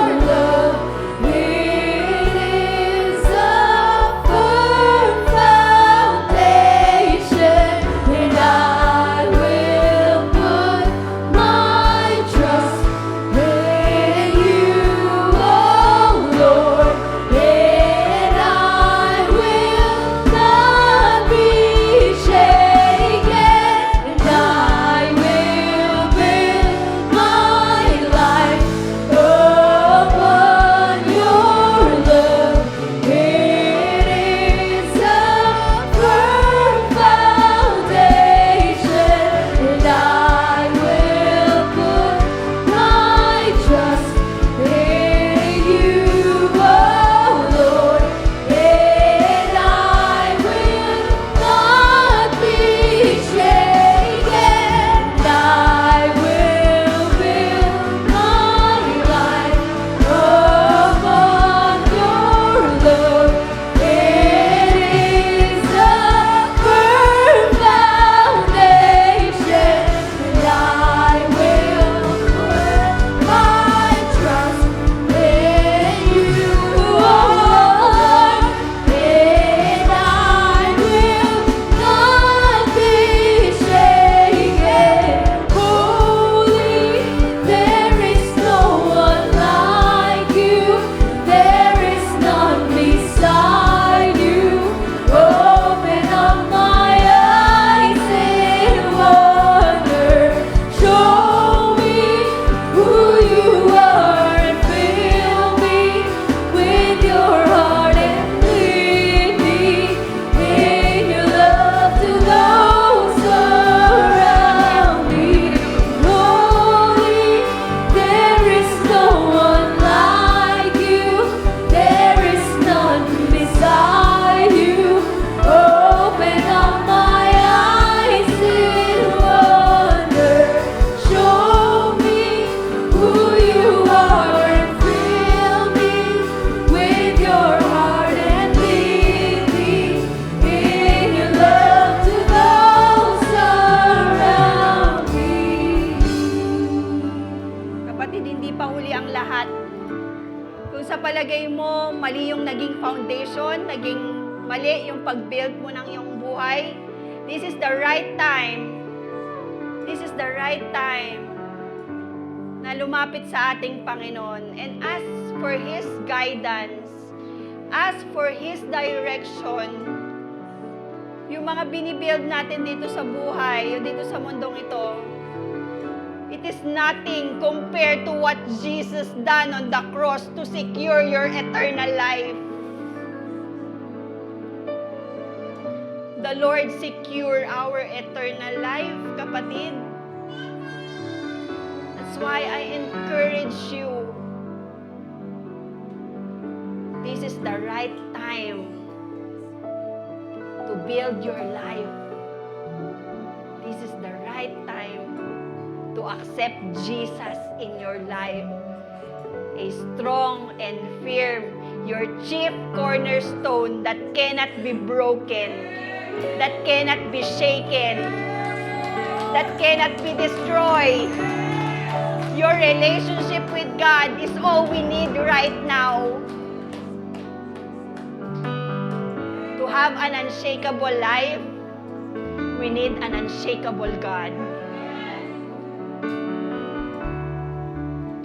Kung sa palagay mo, mali yung naging foundation, naging mali yung pag-build mo ng iyong buhay, this is the right time. This is the right time na lumapit sa ating Panginoon and ask for His guidance, ask for His direction. Yung mga binibuild natin dito sa buhay, dito sa mundong ito, it is nothing compared to what Jesus done on the cross to secure your eternal life. The Lord secure our eternal life, kapatid. That's why I encourage you. This is the right time to build your life. This is the right time to accept Jesus in your life. A strong and firm, your chief cornerstone that cannot be broken, that cannot be shaken, that cannot be destroyed. Your relationship with God is all we need right now to have an unshakable life. We need an unshakable God.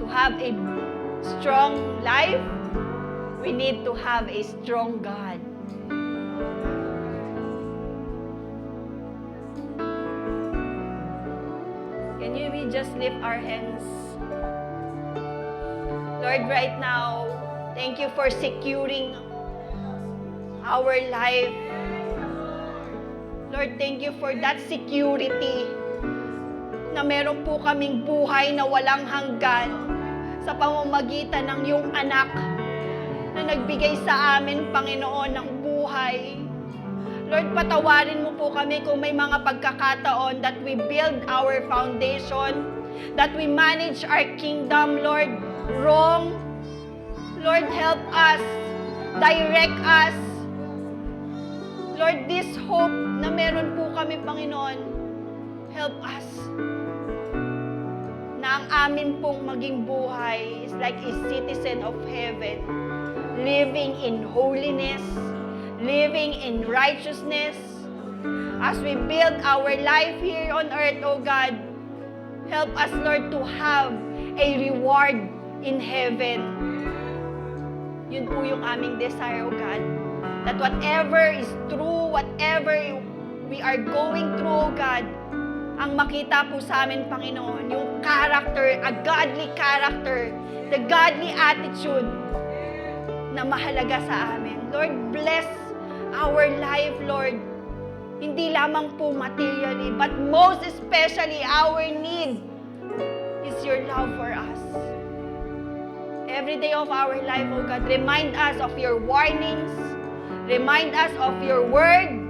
To have a strong life, we need to have a strong God. Can we just lift our hands? Lord, right now, thank you for securing our life. Lord, thank you for that security na meron po kaming buhay na walang hanggan sa pamamagitan ng iyong anak na nagbigay sa amin, Panginoon, ng buhay. Lord, patawarin mo po kami kung may mga pagkakataon that we build our foundation, that we manage our kingdom, Lord, wrong. Lord, help us, direct us. Lord, this hope na meron po kami, Panginoon, help us na ang amin pong maging buhay is like a citizen of heaven, living in holiness, living in righteousness. As we build our life here on earth, O God, help us, Lord, to have a reward in heaven. Yun po yung aming desire, O God. That whatever is true, whatever we are going through, O God, ang makita po sa amin, Panginoon, yung character, a godly character, the godly attitude na mahalaga sa amin. Lord, bless our life, Lord. Hindi lamang po materially, but most especially our need is your love for us. Every day of our life, oh God, remind us of your warnings. Remind us of your word.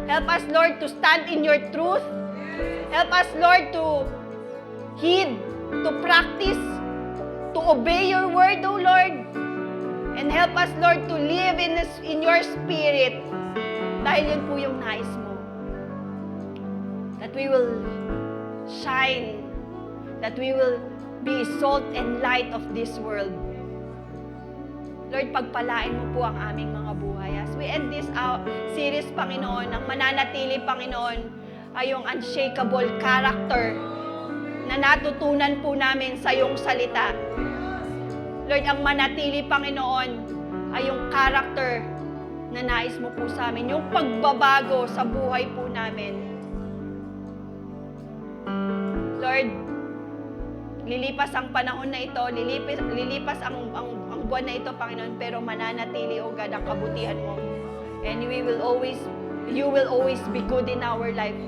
Help us, Lord, to stand in your truth. Help us, Lord, to heed, to practice, to obey your word, O Lord. And help us, Lord, to live in your spirit. Dahil yun po yung nais mo. That we will shine. That we will be salt and light of this world. Lord, pagpalain mo po ang aming mga buhay. As we end this series, Panginoon, ang mananatili, Panginoon, ay yung unshakable character na natutunan po namin sa iyong salita. Lord, ang manatili, Panginoon, ay yung character na nais mo po sa amin, yung pagbabago sa buhay po namin. Lord, lilipas ang panahon na ito, lilipas ang buwan na ito, Panginoon, pero mananatili, O God, ang kabutihan mo. And you will always be good in our life.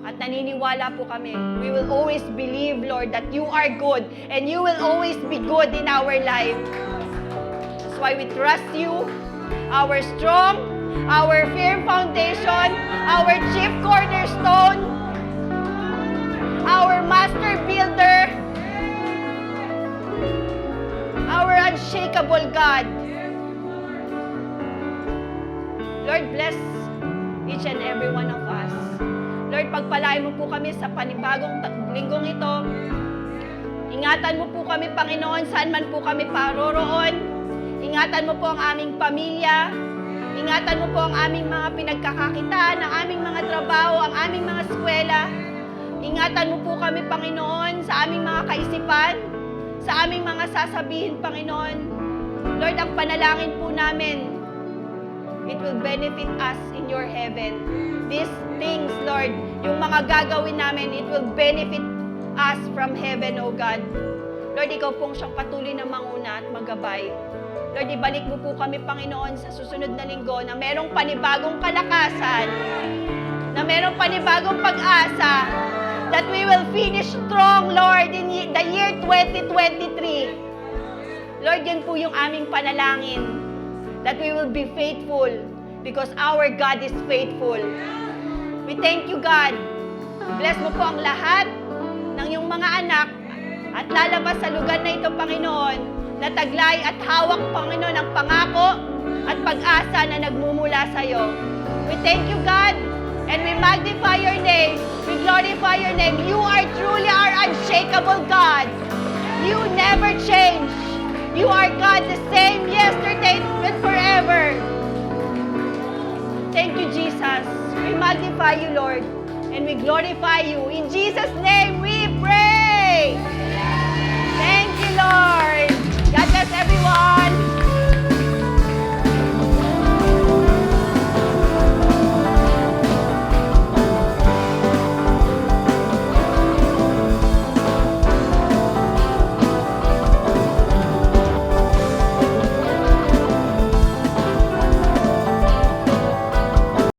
At naniniwala po kami, we will always believe, Lord, that you are good and you will always be good in our life. That's why we trust you, our strong, our firm foundation, our chief cornerstone, our master builder, our unshakable God. Lord, bless each and every one of us. Lord, pagpalain mo po kami sa panibagong linggong ito. Ingatan mo po kami, Panginoon, saan man po kami paroroon. Ingatan mo po ang aming pamilya. Ingatan mo po ang aming mga pinagkakakitaan, ang aming mga trabaho, ang aming mga eskwela. Ingatan mo po kami, Panginoon, sa aming mga kaisipan, sa aming mga sasabihin, Panginoon. Lord, ang panalangin po namin, it will benefit us in your heaven. These things, Lord, yung mga gagawin namin, it will benefit us from heaven, O God. Lord, ikaw pong siyang patuloy na manguna at magabay. Lord, ibalik mo po kami, Panginoon, sa susunod na linggo na merong panibagong kalakasan, na merong panibagong pag-asa, that we will finish strong, Lord, in the year 2023. Lord, yan po yung aming panalangin, that we will be faithful because our God is faithful. We thank you, God. Bless mo po ang lahat ng iyong mga anak at lalabas sa lugar na ito, Panginoon, na taglay at hawak, Panginoon, ang pangako at pag-asa na nagmumula sa iyo. We thank you, God, and we magnify your name. We glorify your name. You are truly our unshakable God. You never change. You are God the same yesterday and forever. Thank you, Jesus. We magnify you, Lord, and we glorify you. In Jesus' name we pray. Thank you, Lord.